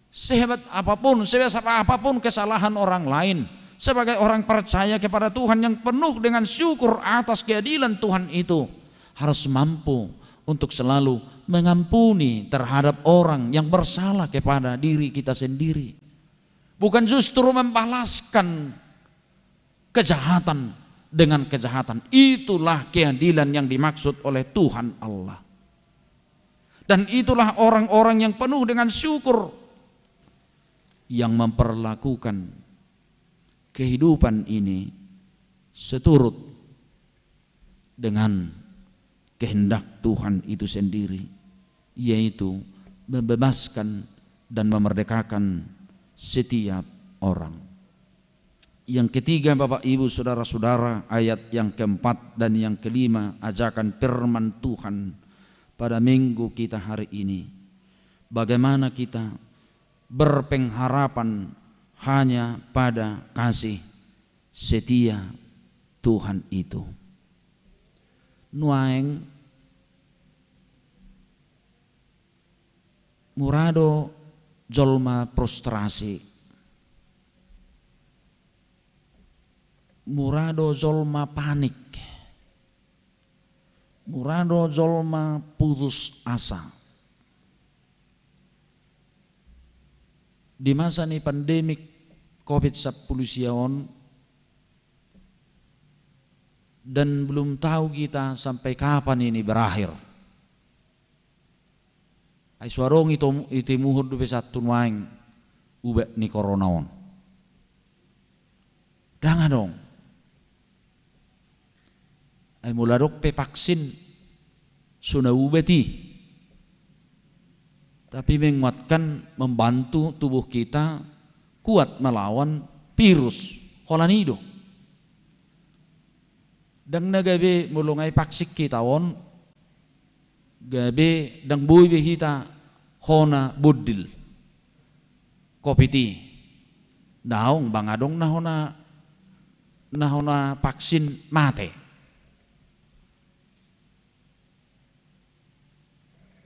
Sehebat apapun, sebesar apapun kesalahan orang lain, sebagai orang percaya kepada Tuhan yang penuh dengan syukur atas keadilan Tuhan itu, harus mampu untuk selalu mengampuni terhadap orang yang bersalah kepada diri kita sendiri. Bukan justru membalaskan kejahatan dengan kejahatan. Itulah keadilan yang dimaksud oleh Tuhan Allah. Dan itulah orang-orang yang penuh dengan syukur, yang memperlakukan kehidupan ini seturut dengan kehendak Tuhan itu sendiri, yaitu membebaskan dan memerdekakan setiap orang. Yang ketiga, Bapak Ibu Saudara-saudara, ayat yang keempat dan yang kelima, ajakan firman Tuhan pada minggu kita hari ini. Bagaimana kita berpengharapan hanya pada kasih setia Tuhan itu. Nuaeng murado jolma prostrasi, murado jolma panik, murado jolma putus asa. Di masa ini pandemik COVID-19 dan belum tahu kita sampai kapan ini berakhir. Ai suarong itu muhur du satu waing ube ni coronaon. Danga dong. Ai muladok pe vaksin suna ube ti. Tapi menguatkan, membantu tubuh kita kuat melawan virus holanido. Dang nagabe mulungai paksik kita on gabe dang buy hita hona buddil kopiti daong bangadong nahona vaksin mate.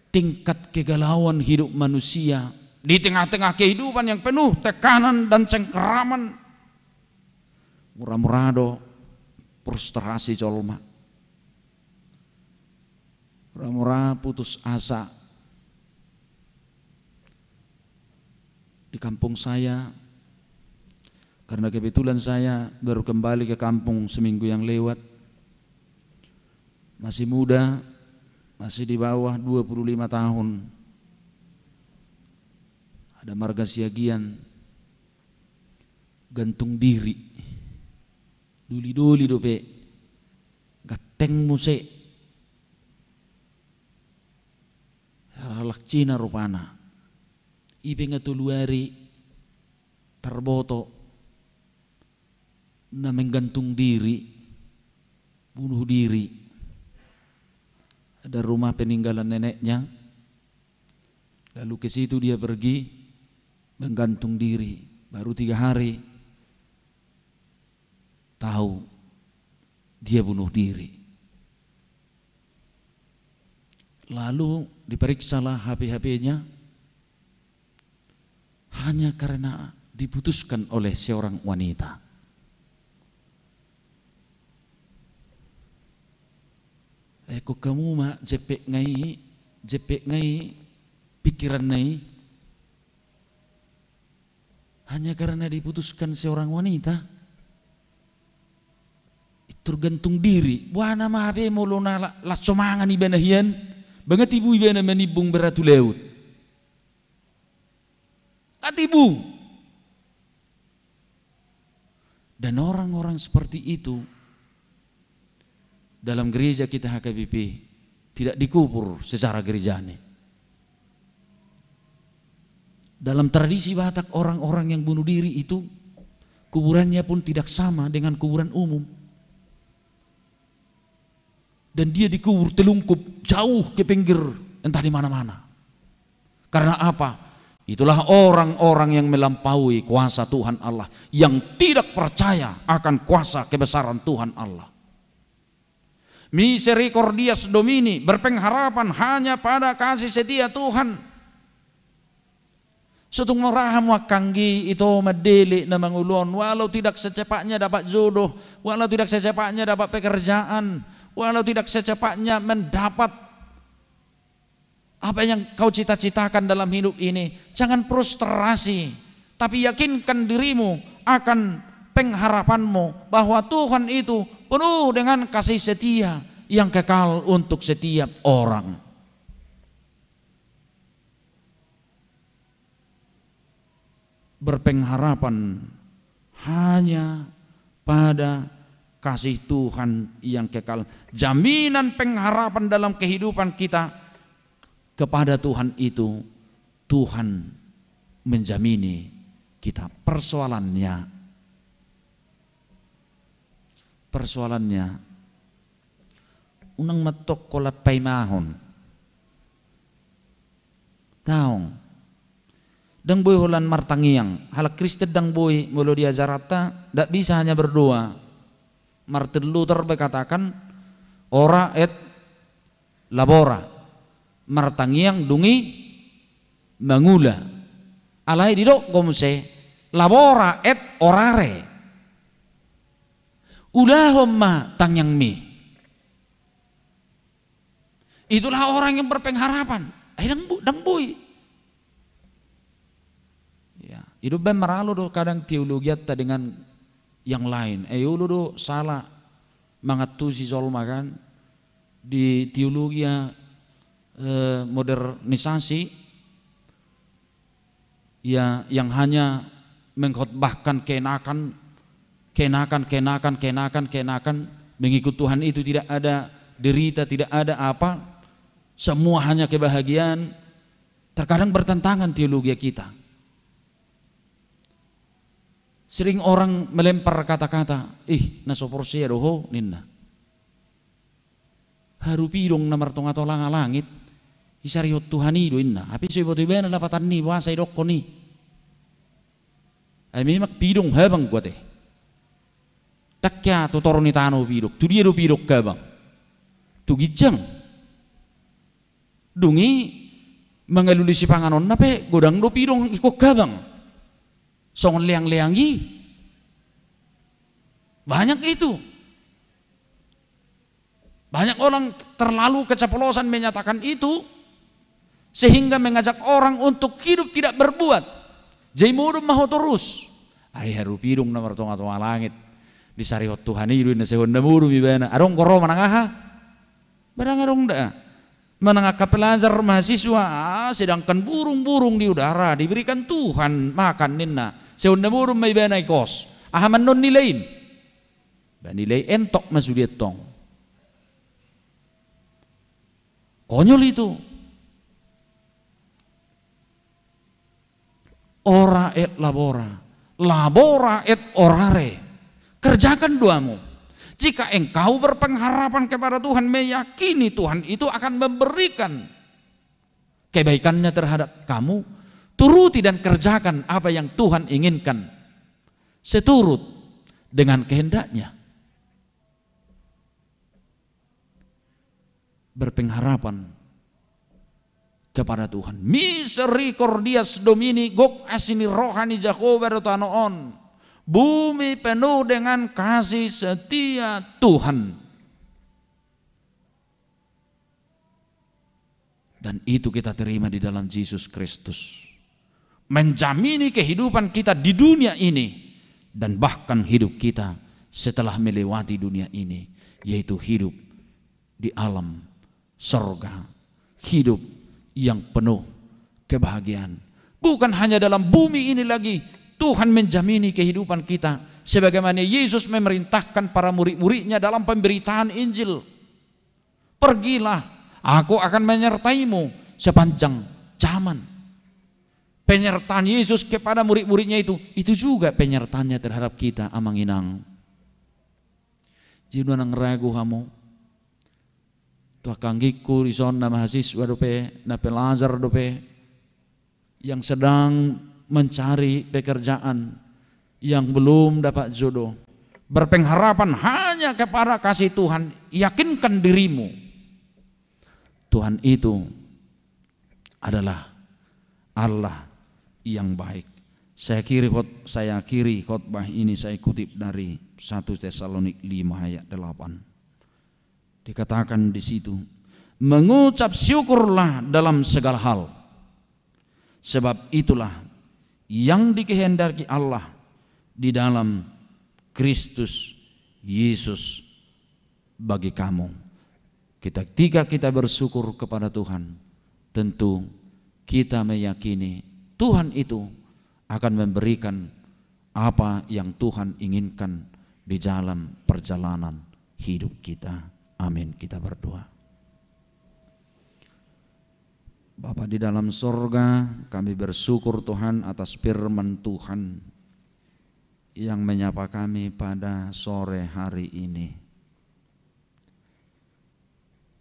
Tingkat kegalauan hidup manusia di tengah-tengah kehidupan yang penuh tekanan dan cengkeraman, murah-murado frustrasi colma, murah-murah putus asa. Di kampung saya, karena kebetulan saya baru kembali ke kampung seminggu yang lewat, masih muda, masih di bawah 25 tahun. Ada marga siagian gantung diri, duli-duli dope, gateng muse, halak Cina rupana, ipe ngatuluari terboto, na menggantung diri, bunuh diri. Ada rumah peninggalan neneknya, lalu ke situ dia pergi menggantung diri. Baru 3 hari tahu dia bunuh diri. Lalu diperiksalah HP-nya, hanya karena diputuskan oleh seorang wanita. Kok kamu mak jepek ngai pikiran nai hanya karena diputuskan seorang wanita itu gantung diri. Buana mah be molona las comangan ibanahian banget ibu ibana menibung beratu laut. Atibu. Dan orang-orang seperti itu dalam gereja kita HKBP tidak dikubur secara gerejane. Dalam tradisi Batak, orang-orang yang bunuh diri itu kuburannya pun tidak sama dengan kuburan umum. Dan dia dikubur telungkup jauh ke pinggir entah di mana-mana. Karena apa? Itulah orang-orang yang melampaui kuasa Tuhan Allah, yang tidak percaya akan kuasa kebesaran Tuhan Allah. Misericordias Domini, berpengharapan hanya pada kasih setia Tuhan. Sutung merahamu kanggi itu medeli na mangulon, walau tidak secepatnya dapat jodoh, walau tidak secepatnya dapat pekerjaan, walau tidak secepatnya mendapat apa yang kau cita-citakan dalam hidup ini, jangan frustrasi, tapi yakinkan dirimu akan pengharapanmu bahwa Tuhan itu penuh dengan kasih setia yang kekal untuk setiap orang. Berpengharapan hanya pada kasih Tuhan yang kekal. Jaminan pengharapan dalam kehidupan kita kepada Tuhan itu, Tuhan menjamini kita. Persoalannya unang matok kolat paimahon taong dang boy holan martangiang halak Kristen dang boy mulu dia jarata dak bisa hanya berdoa. Martin Luther berkatakan ora et labora, martangiang dungi mangula, alai didok gomse labora et orare, ulahomma tangyang mi. Itulah orang yang berpengharapan. Dang boy. Ya, hidup ben maralu do kadang teologi ta dengan yang lain. Ulu do salah mangatusi solma kan di teologi modernisasi ya, yang hanya mengkhotbahkan kenakan, mengikut Tuhan itu tidak ada derita, tidak ada apa, semua hanya kebahagiaan. Terkadang bertentangan teologi kita. Sering orang melempar kata-kata, nasoporsia doho ninna harupidong na martonga tolang langit isariot Tuhani do inna api so iboto ibena dapatan ni wasa idokko ni ay mimak pidong habang kuate takya to toro ni tano pidok tu dia do pidok kabang tu gijang dungi mangalulisi panganon nape godang do pidong ikok kabang songon leang-leangi banyak itu. Banyak orang terlalu keceplosan menyatakan itu sehingga mengajak orang untuk hidup tidak berbuat. Jai mudum maho terus. Ay harupidong na martonga-tonga langit. Disarihot Tuhan itu na sehonda mudum ibana. Arong koro manangaha. Barang arong da. Menengah pelajar mahasiswa, sedangkan burung-burung di udara diberikan Tuhan makan ninna. Sehonda mudum may ibana ikos. Ahaman non nilain. Banilai entok masudietong. Konyol itu. Ora et labora, labora et orare. Kerjakan doamu. Jika engkau berpengharapan kepada Tuhan, meyakini Tuhan itu akan memberikan kebaikannya terhadap kamu, turuti dan kerjakan apa yang Tuhan inginkan seturut dengan kehendaknya. Berpengharapan kepada Tuhan. Misericordias Domini gok asini rohani Jehovah Tanoon. Bumi penuh dengan kasih setia Tuhan. Dan itu kita terima di dalam Yesus Kristus. Menjamini kehidupan kita di dunia ini dan bahkan hidup kita setelah melewati dunia ini, yaitu hidup di alam surga, hidup yang penuh kebahagiaan. Bukan hanya dalam bumi ini lagi, Tuhan menjamini kehidupan kita sebagaimana Yesus memerintahkan para murid-muridnya dalam pemberitaan Injil. Pergilah, aku akan menyertaimu sepanjang zaman. Penyertaan Yesus kepada murid-muridnya itu juga penyertaannya terhadap kita, amang inang. Jidu nang ragu kamu, tuh kanggiku rison na mahasiswa dope, na pelajar dope, yang sedang mencari pekerjaan, yang belum dapat jodoh, berpengharapan hanya kepada kasih Tuhan, yakinkan dirimu, Tuhan itu adalah Allah yang baik. Saya akhiri khotbah ini, saya kutip dari 1 Tesalonik 5 ayat 8. Dikatakan di situ, mengucap syukurlah dalam segala hal, sebab itulah yang dikehendaki Allah di dalam Kristus Yesus bagi kamu. Ketika kita bersyukur kepada Tuhan, tentu kita meyakini Tuhan itu akan memberikan apa yang Tuhan inginkan di dalam perjalanan hidup kita. Amin. Kita berdoa. Bapa di dalam sorga, kami bersyukur Tuhan atas firman Tuhan yang menyapa kami pada sore hari ini.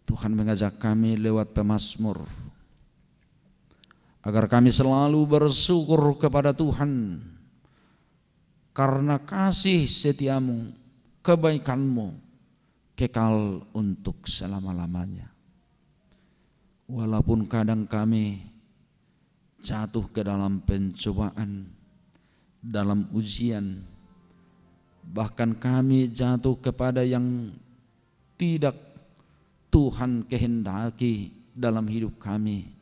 Tuhan mengajak kami lewat pemazmur agar kami selalu bersyukur kepada Tuhan karena kasih setiamu, kebaikanmu kekal untuk selama-lamanya. Walaupun kadang kami jatuh ke dalam pencobaan, dalam ujian, bahkan kami jatuh kepada yang tidak Tuhan kehendaki dalam hidup kami,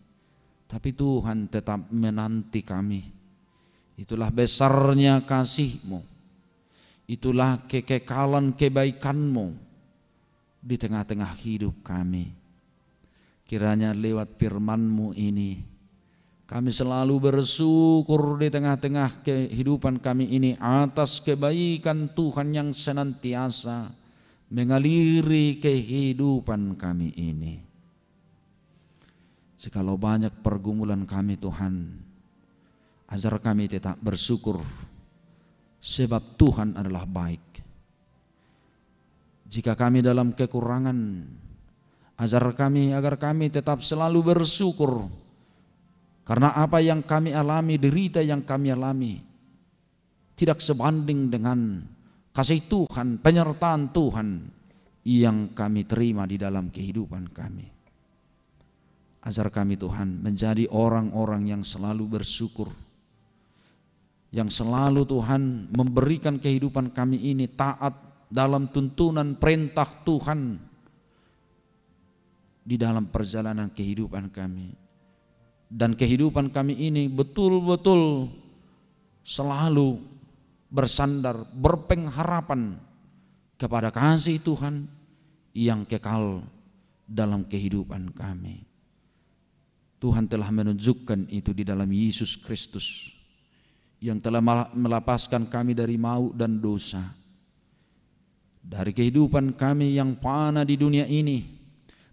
tapi Tuhan tetap menanti kami. Itulah besarnya kasih-Mu, itulah kekekalan kebaikan-Mu di tengah-tengah hidup kami. Kiranya lewat firman-Mu ini kami selalu bersyukur di tengah-tengah kehidupan kami ini atas kebaikan Tuhan yang senantiasa mengaliri kehidupan kami ini. Jikalau banyak pergumulan kami Tuhan, ajar kami tetap bersyukur sebab Tuhan adalah baik. Jika kami dalam kekurangan, ajar kami agar kami tetap selalu bersyukur karena apa yang kami alami, derita yang kami alami tidak sebanding dengan kasih Tuhan, penyertaan Tuhan yang kami terima di dalam kehidupan kami. Ajar kami Tuhan menjadi orang-orang yang selalu bersyukur, yang selalu Tuhan memberikan kehidupan kami ini taat dalam tuntunan perintah Tuhan di dalam perjalanan kehidupan kami. Dan kehidupan kami ini betul-betul selalu bersandar, berpengharapan kepada kasih Tuhan yang kekal dalam kehidupan kami. Tuhan telah menunjukkan itu di dalam Yesus Kristus yang telah melepaskan kami dari maut dan dosa, dari kehidupan kami yang fana di dunia ini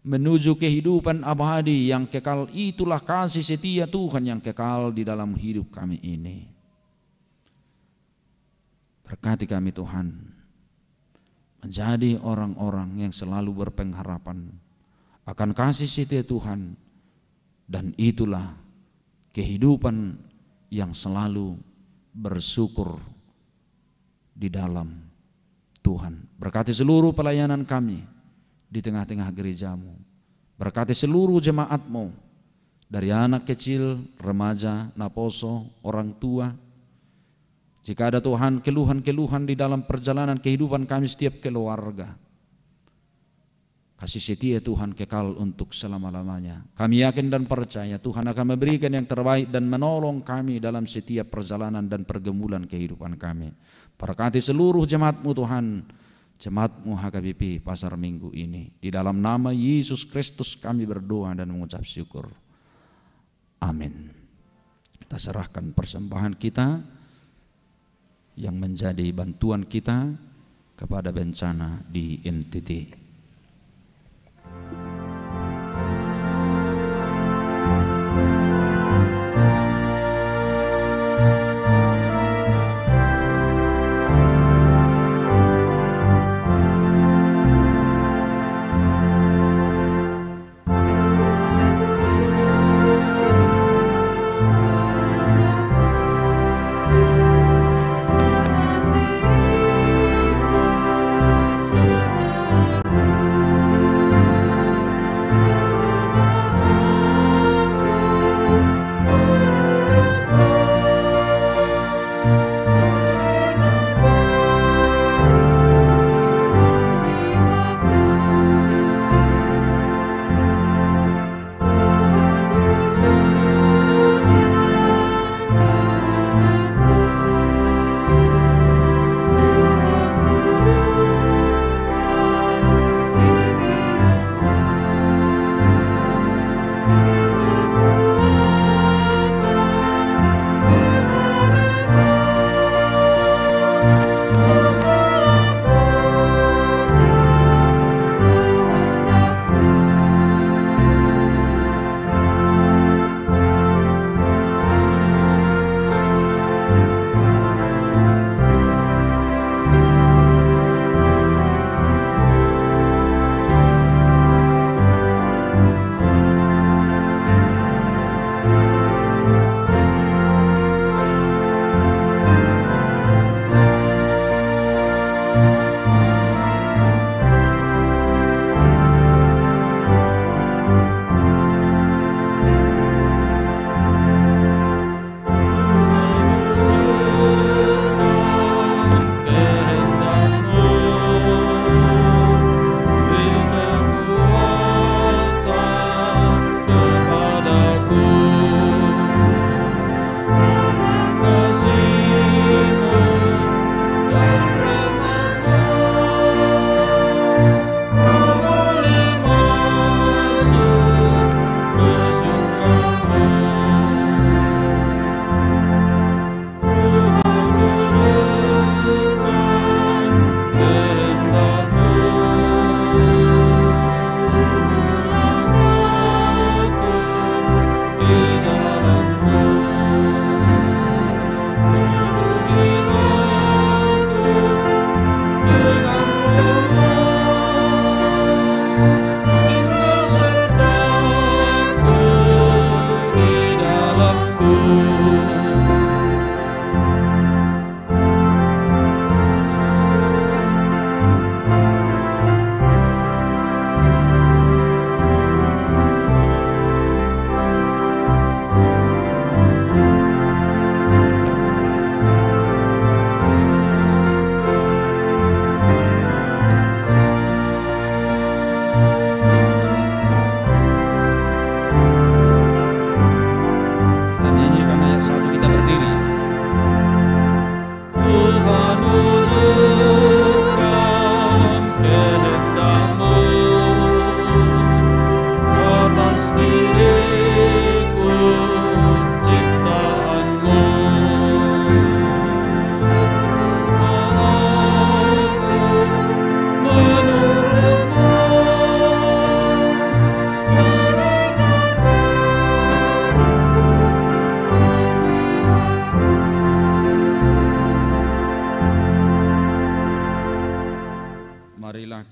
menuju kehidupan abadi yang kekal. Itulah kasih setia Tuhan yang kekal di dalam hidup kami ini. Berkati kami Tuhan menjadi orang-orang yang selalu berpengharapan akan kasih setia Tuhan, dan itulah kehidupan yang selalu bersyukur di dalam Tuhan. Berkati seluruh pelayanan kami di tengah-tengah gerejamu. Berkati seluruh jemaatmu, dari anak kecil, remaja, naposo, orang tua. Jika ada Tuhan keluhan-keluhan di dalam perjalanan kehidupan kami setiap keluarga, kasih setia Tuhan kekal untuk selama-lamanya. Kami yakin dan percaya Tuhan akan memberikan yang terbaik dan menolong kami dalam setiap perjalanan dan pergumulan kehidupan kami. Berkati seluruh jemaat-Mu Tuhan, jemaat-Mu HKBP Pasar Minggu ini. Di dalam nama Yesus Kristus kami berdoa dan mengucap syukur. Amin. Kita serahkan persembahan kita yang menjadi bantuan kita kepada bencana di NTT.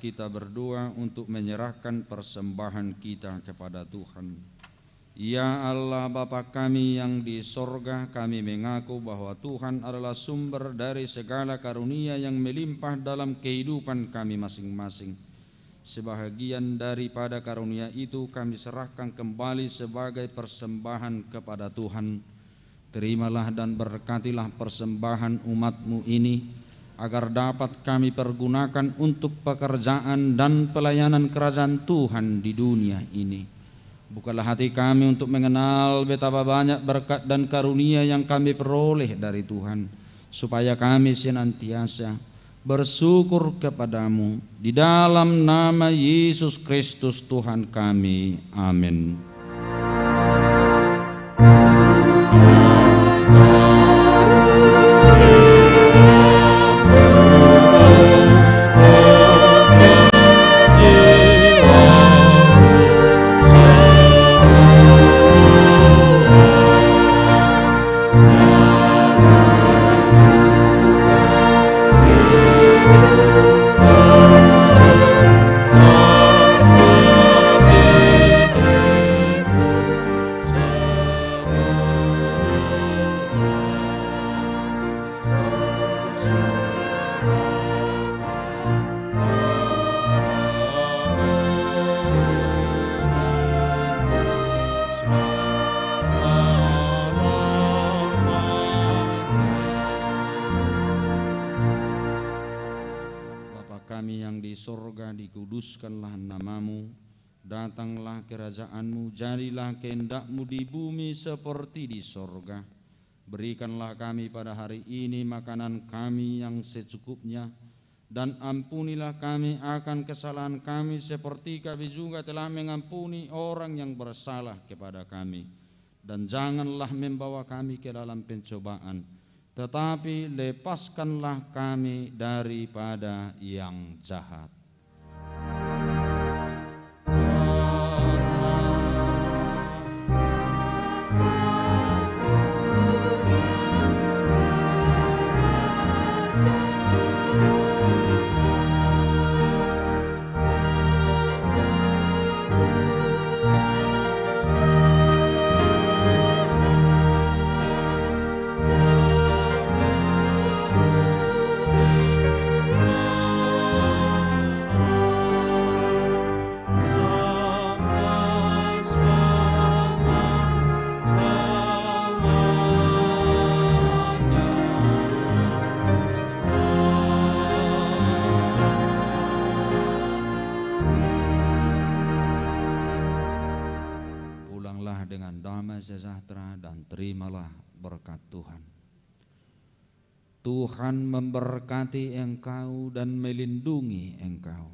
kita berdoa untuk menyerahkan persembahan kita kepada Tuhan. Ya Allah Bapa kami yang di sorga, kami mengaku bahwa Tuhan adalah sumber dari segala karunia yang melimpah dalam kehidupan kami masing-masing. Sebahagian daripada karunia itu kami serahkan kembali sebagai persembahan kepada Tuhan. Terimalah dan berkatilah persembahan umat-Mu ini, agar dapat kami pergunakan untuk pekerjaan dan pelayanan kerajaan Tuhan di dunia ini. Bukalah hati kami untuk mengenal betapa banyak berkat dan karunia yang kami peroleh dari Tuhan, supaya kami senantiasa bersyukur kepadamu. Di dalam nama Yesus Kristus Tuhan kami. Amin. Dikuduskanlah namamu, datanglah kerajaan-Mu, jadilah kehendak-Mu di bumi seperti di sorga. Berikanlah kami pada hari ini makanan kami yang secukupnya, dan ampunilah kami akan kesalahan kami seperti kami juga telah mengampuni orang yang bersalah kepada kami. Dan janganlah membawa kami ke dalam pencobaan, tetapi lepaskanlah kami daripada yang jahat. Sejahtera dan terimalah berkat Tuhan. Tuhan memberkati engkau dan melindungi engkau.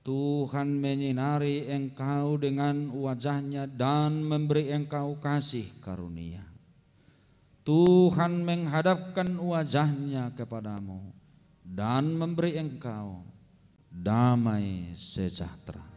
Tuhan menyinari engkau dengan wajah-Nya dan memberi engkau kasih karunia. Tuhan menghadapkan wajah-Nya kepadamu dan memberi engkau damai sejahtera.